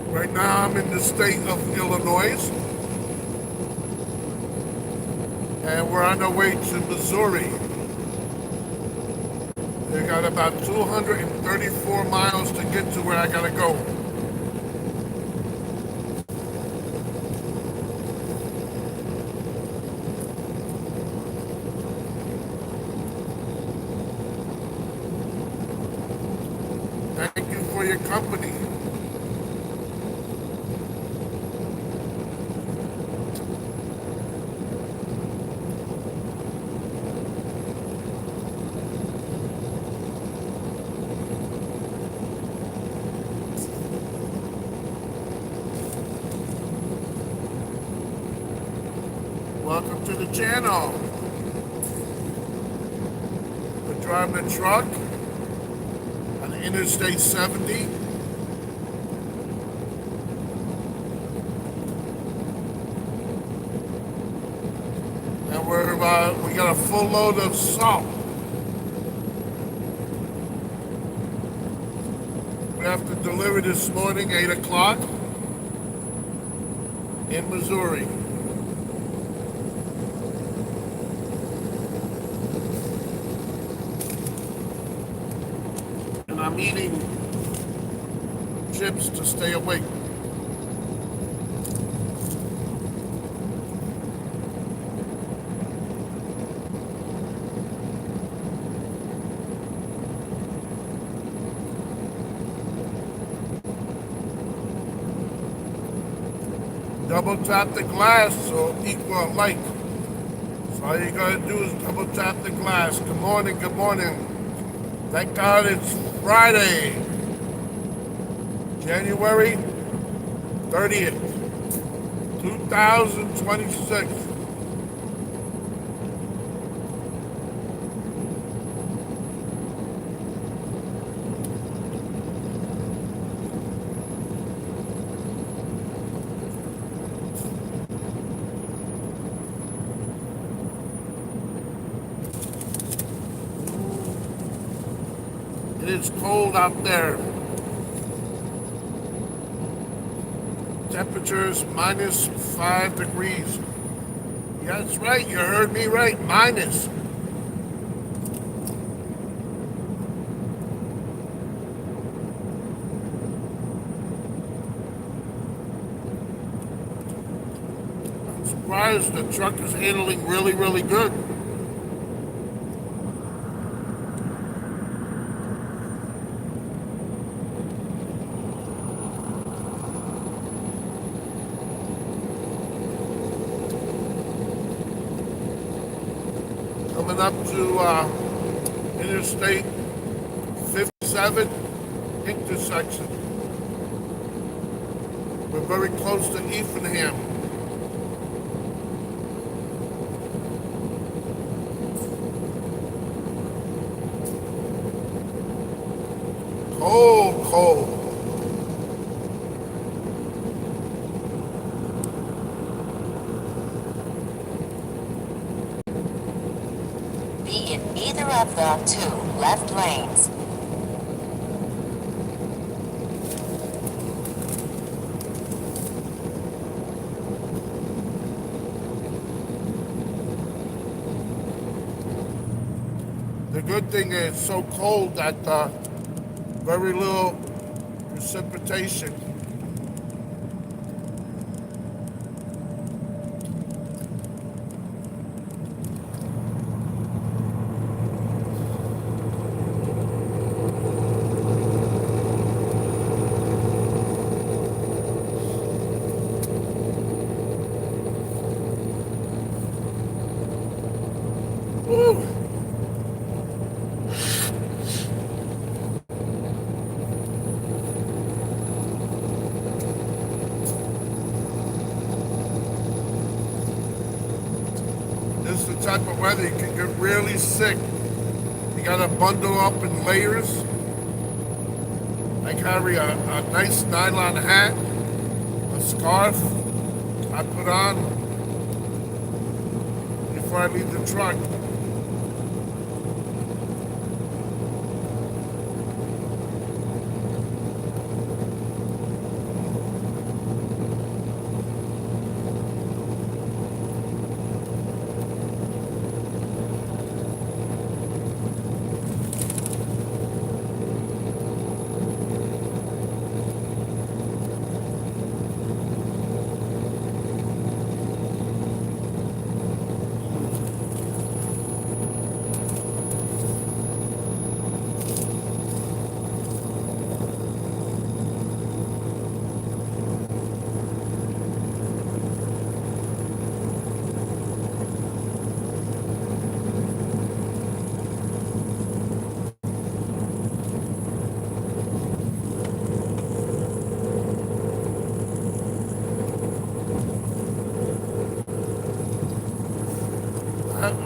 Right now I'm in the state of Illinois, and we're on our way to Missouri. We got about 234 miles to get to where I gotta go. Thank you for your company. Welcome to the channel. We're driving a truck on Interstate 70. And we got a full load of salt. have to deliver this morning, 8 o'clock, in Missouri. And I'm eating chips to stay awake. Double tap the glass so equal a like. So all you gotta do is double tap the glass. Good morning, good morning. Thank God it's Friday, January 30th, 2026. It is cold out there. Temperatures minus 5 degrees. Yeah, that's right. You heard me right. Minus. I'm surprised the truck is handling really, really good. Coming up to Interstate 57 intersection. We're very close to Effingham. Cold, cold. Be in either of the 2 left lanes. The good thing is it's so cold that very little precipitation. Woo. This is the type of weather you can get really sick. You gotta bundle up in layers. I carry a nice nylon hat, a scarf I put on before I leave the truck.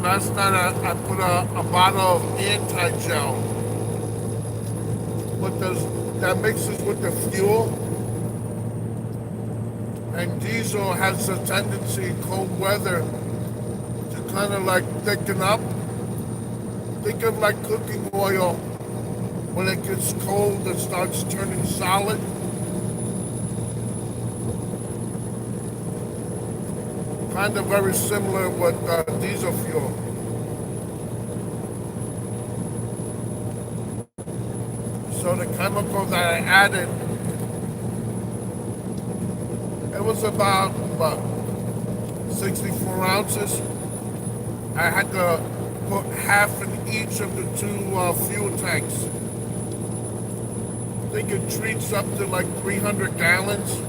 Last night I put a bottle of anti-gel. That mixes with the fuel. And diesel has a tendency in cold weather to kind of like thicken up. Think of like cooking oil when it gets cold, it starts turning solid. Kind of very similar with diesel fuel. So the chemical that I added, it was about, what, 64 ounces. I had to put half in each of the two fuel tanks. I think it treats up to like 300 gallons.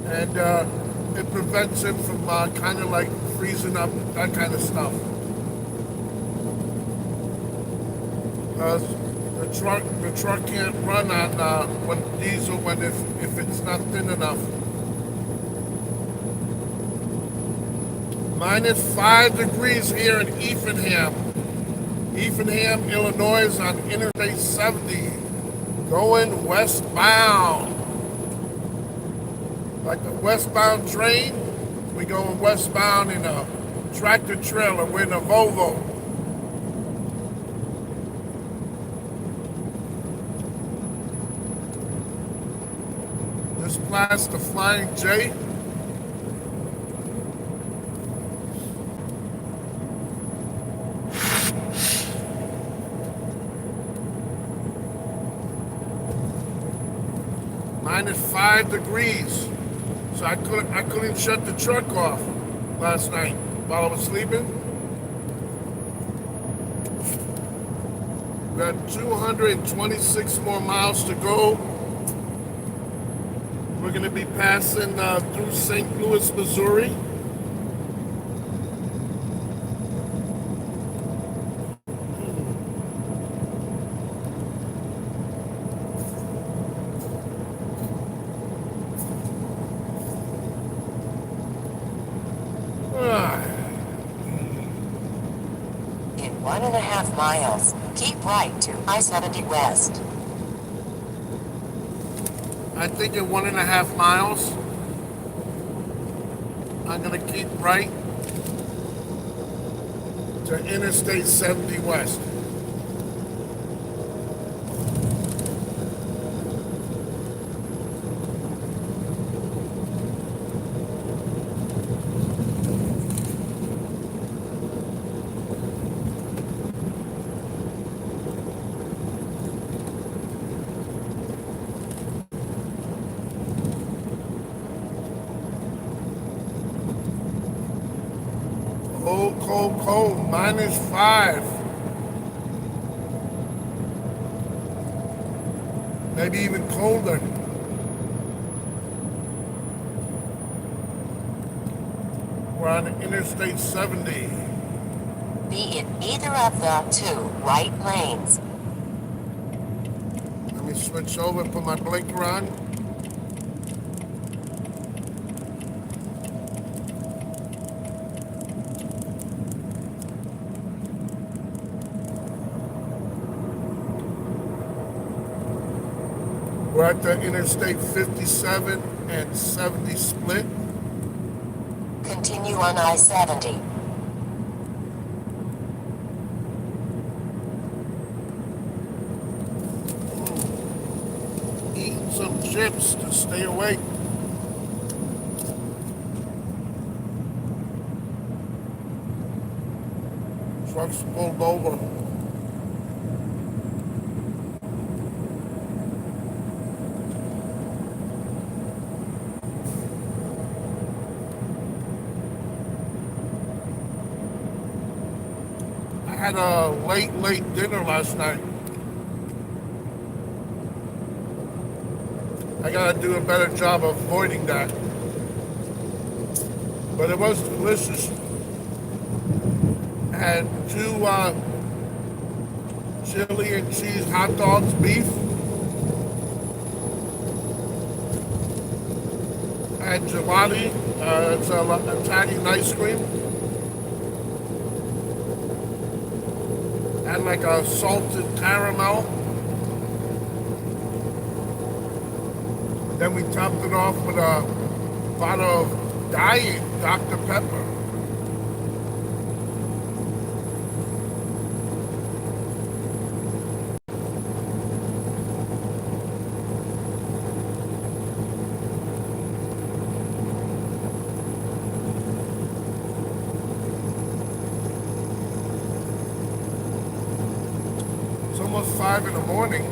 And it prevents it from kind of like freezing up, that kind of stuff. The truck can't run on when diesel if it's not thin enough. -5 degrees here in Effingham, Illinois, on Interstate 70, going westbound. Like the westbound train, we going westbound in a tractor trailer. We're in a Volvo. This class, the Flying J. -5 degrees. So I couldn't shut the truck off last night while I was sleeping. We got 226 more miles to go. We're going to be passing through St. Louis, Missouri. In 1.5 miles, keep right to I-70 West. I think in 1.5 miles, I'm going to keep right to Interstate 70 West. Cold, -5. Maybe even colder. We're on Interstate 70. Be in either of the two right lanes. Let me switch over, put my blinker on. We're at the Interstate 57 and 70 split. Continue on I-70. Eating some chips to stay awake. Truck's pulled over. I had a late dinner last night. I gotta do a better job of avoiding that. But it was delicious. I had 2 chili and cheese hot dogs, beef. I had gelati, it's Italian ice cream. And like a salted caramel. Then we topped it off with a bottle of Diet Dr. Pepper. almost 5 in the morning.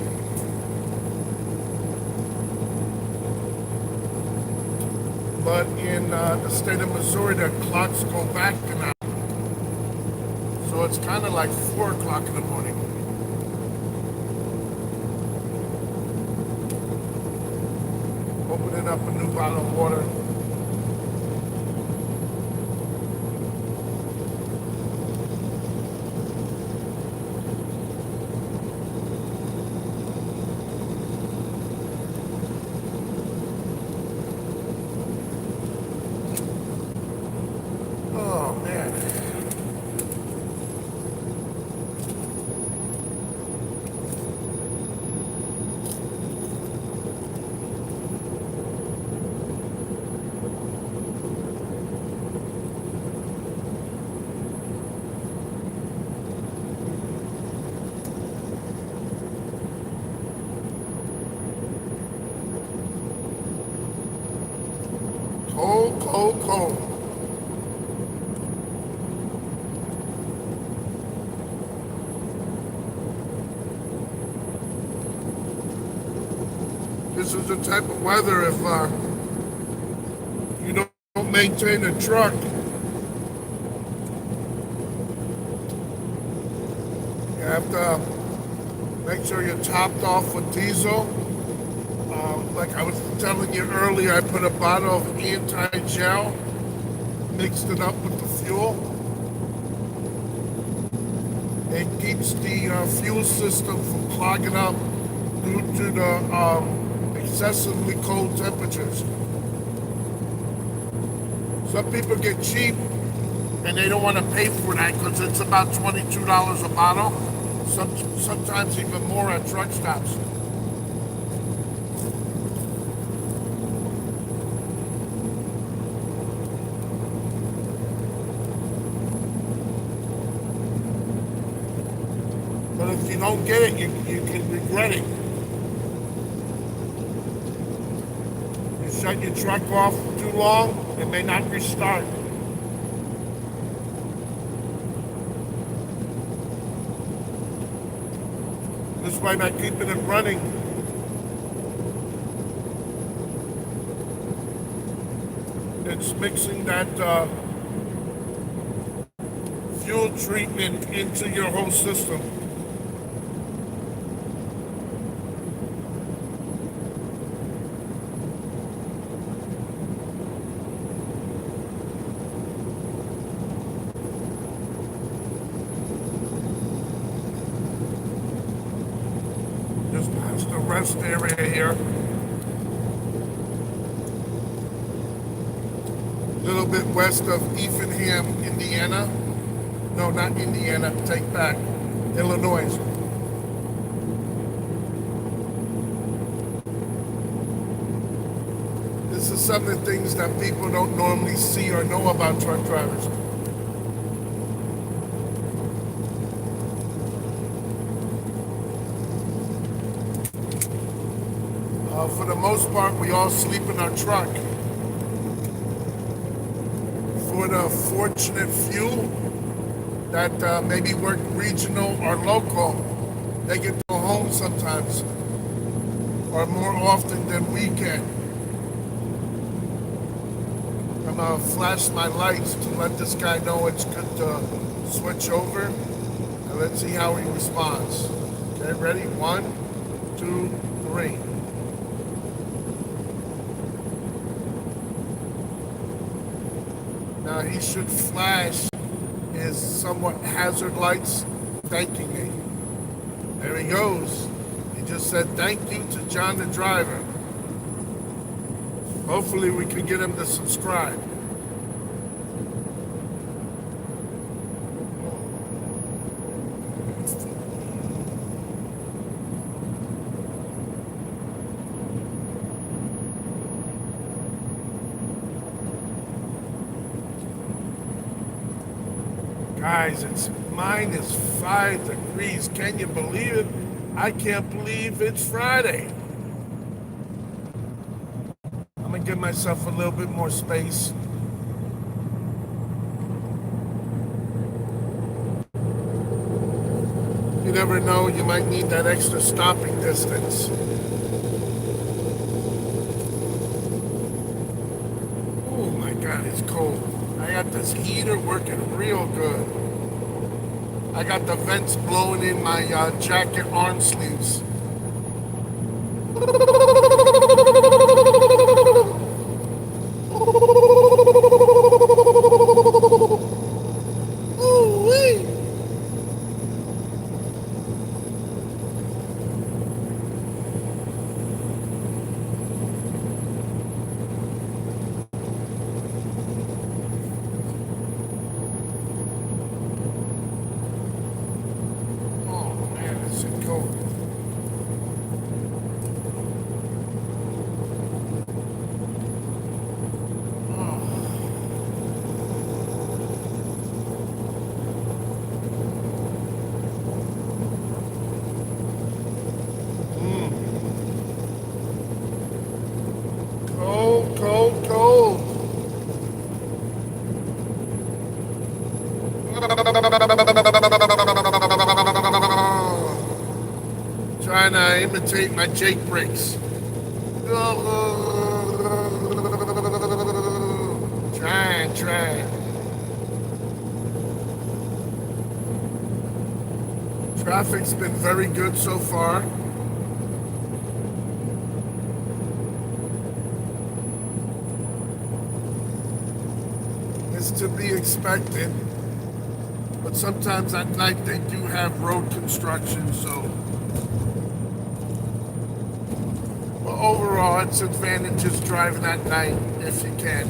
But in the state of Missouri, the clocks go back an hour. So it's kind of like 4 o'clock in the morning. Opening up a new bottle of water. Oh man. Cold, cold, cold. This is the type of weather if you don't maintain a truck, you have to make sure you're topped off with diesel. Like I was telling you earlier, I put a bottle of anti-gel, mixed it up with the fuel. It keeps the fuel system from clogging up due to the excessively cold temperatures. Some people get cheap and they don't want to pay for that because it's about $22 a bottle, sometimes even more at truck stops. But if you don't get it, you can regret it. You shut your truck off too long, it may not restart. This way, by keeping it running, it's mixing that fuel treatment into your whole system. Just past the rest area here. A little bit west of Effingham, Indiana. No, not Indiana, take back. Illinois. This is some of the things that people don't normally see or know about truck drivers. For the most part, we all sleep in our truck. For the fortunate few that maybe work regional or local, they get to go home sometimes, or more often than we can. I'm gonna flash my lights to let this guy know it's good to switch over, and let's see how he responds. Okay, ready? 1, 2, 3. Now he should flash his somewhat hazard lights thanking me. There he goes. He just said thank you to John the Driver. Hopefully we can get him to subscribe. Guys, it's -5 degrees. Can you believe it? I can't believe it's Friday. I'm gonna give myself a little bit more space. You never know, you might need that extra stopping distance. Oh my God, it's cold. I got this heater working real good. I got the vents blowing in my jacket arm sleeves. Ooh-wee. Oh man, it's so cold. Cold, cold, cold. Trying to imitate my Jake brakes. Trying. Traffic's been very good so far. It's to be expected. But sometimes at night they do have road construction, so. But overall, it's advantageous driving at night if you can.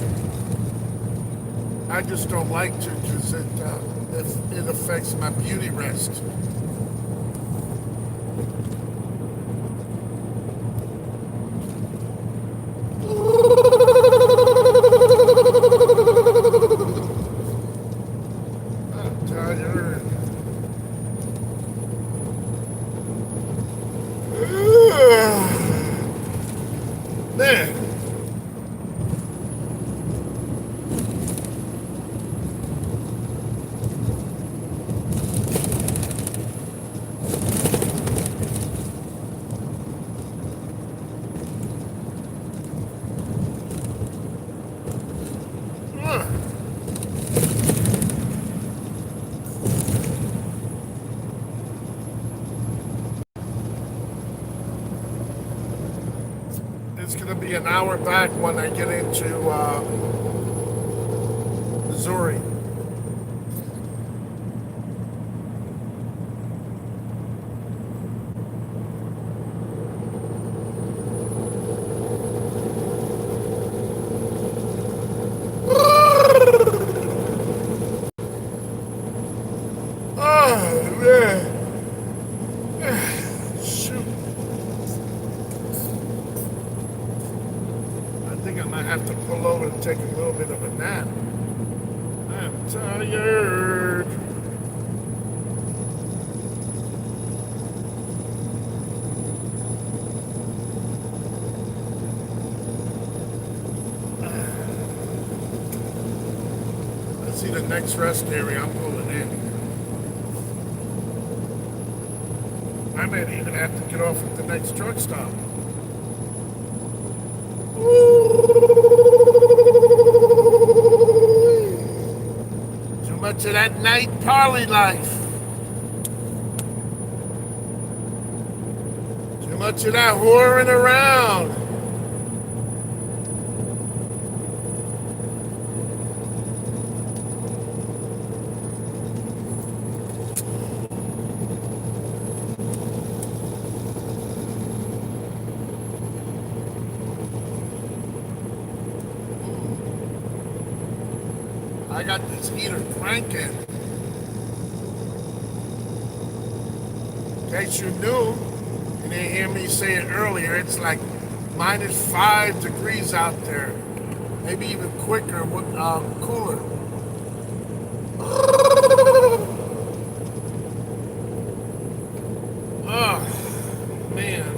I just don't like to because it affects my beauty rest. I'm tired. Man. It's going to be an hour back when I get into Missouri. Oh, man. Shoot. I think I might have to pull over and take a little bit of a nap. I'm tired. I see the next rest area. I'm pulling in. I might even have to get off at the next truck stop. Too much of that night parley life. Too much of that whoring around. I got this heater cranking. In case you knew, you didn't hear me say it earlier, it's like -5 degrees out there. Maybe even quicker, cooler. Oh, man.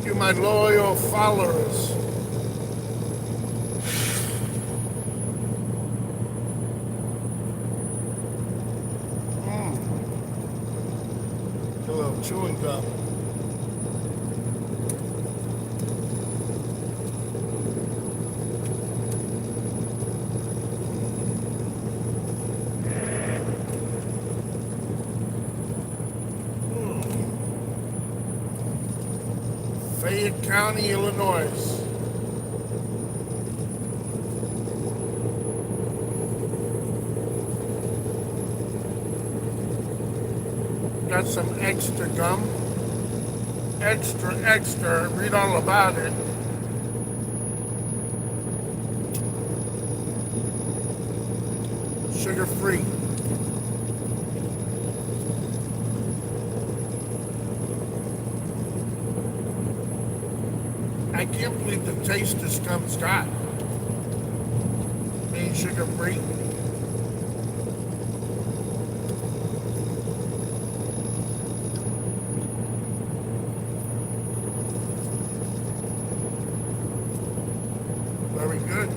Thank you, my loyal followers. A little chewing gum. Fayette County, Illinois. Got some extra gum. Extra. Read all about it. Sugar free. I can't believe the taste this gum's got. Being sugar free. Very good.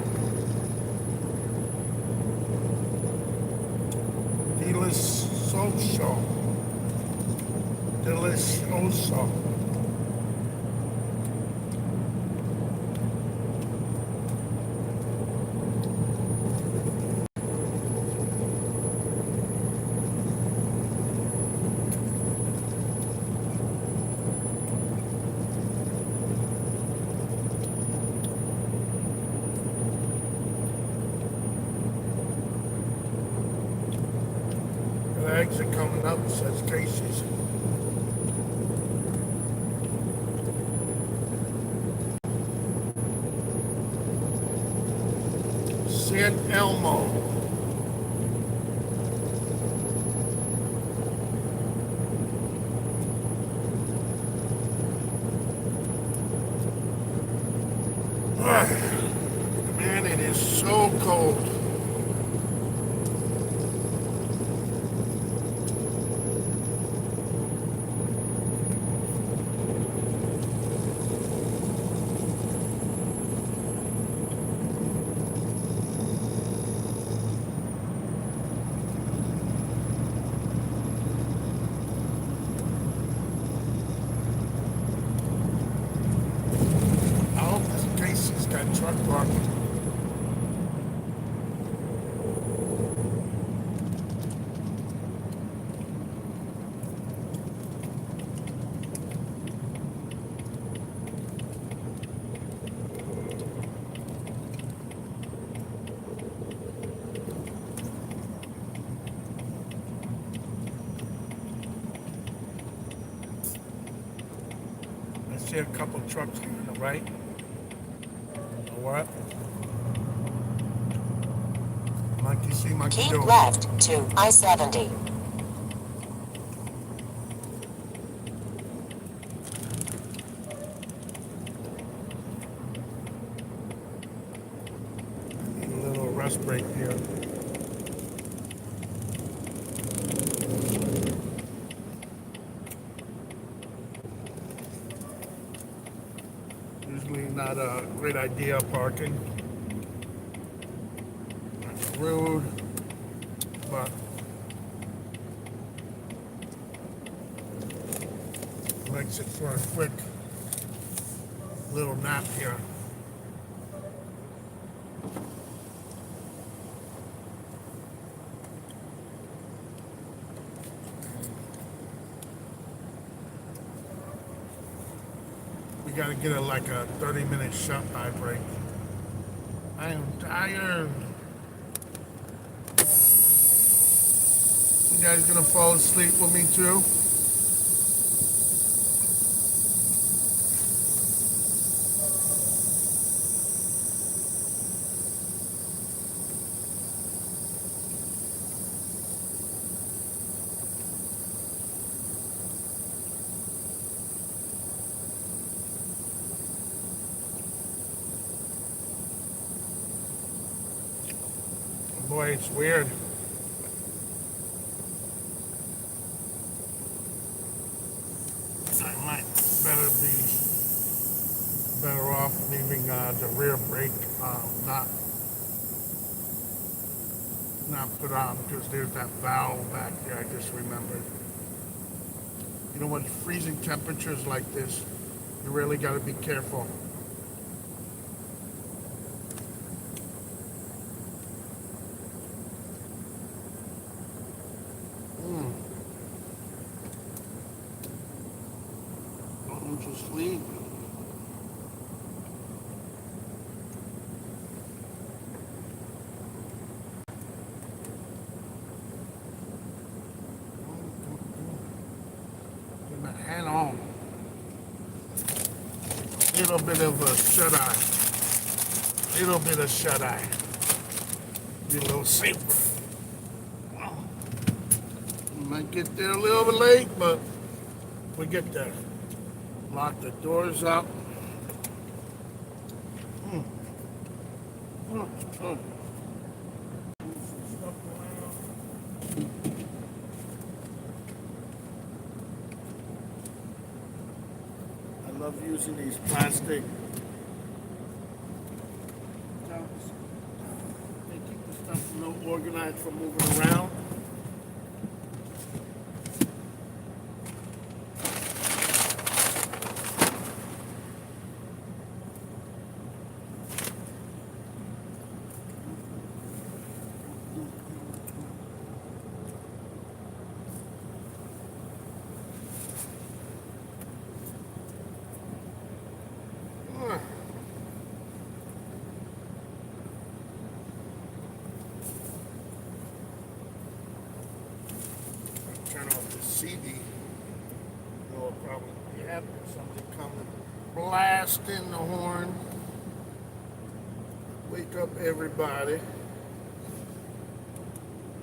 Delicioso. The eggs are coming up, says Casey's. San Elmo. Man, it is so cold. Truck parking. I see a couple trucks on the right. What? Monkey see, monkey Keep do. left to I-70. Need a little rest break here. Usually not a great idea parking. That's rude, but makes it for a quick little nap here. We gotta get like a 30-minute shut-eye break. I am tired. You guys gonna fall asleep with me too? Boy, it's weird. I might better be leaving the rear brake not put on because there's that valve back there. I just remembered. You know, when freezing temperatures like this, you really got to be careful. Don't just leave. Hand on. Little bit of a shut-eye. Little bit of shut-eye. Be a little safer. We might get there a little bit late, but we get there. Lock the doors up. I love using these plastic tubs. They keep the stuff organized from moving around. Turn off the CD. You'll probably have something coming, blasting the horn. Wake up everybody.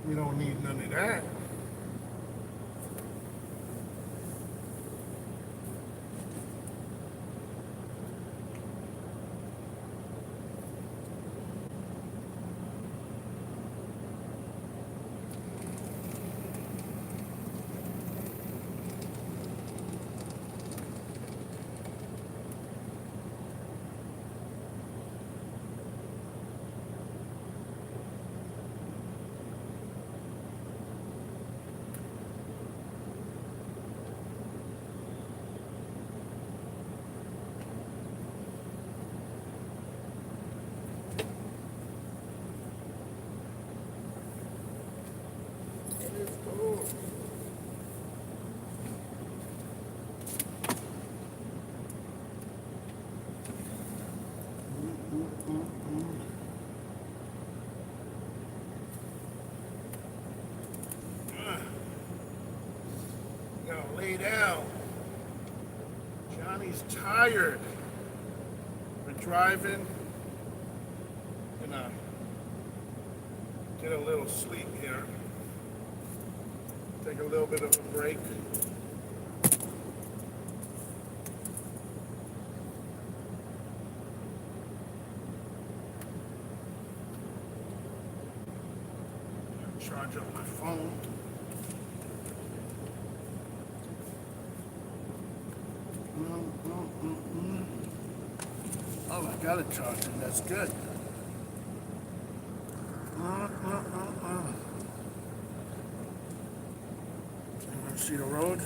We don't need none of that. Gotta lay down. Johnny's tired. We're driving. Gonna get a little sleep here. Take a little bit of a break. Charge up my phone. Oh, I got it charging. That's good. You want to see the road?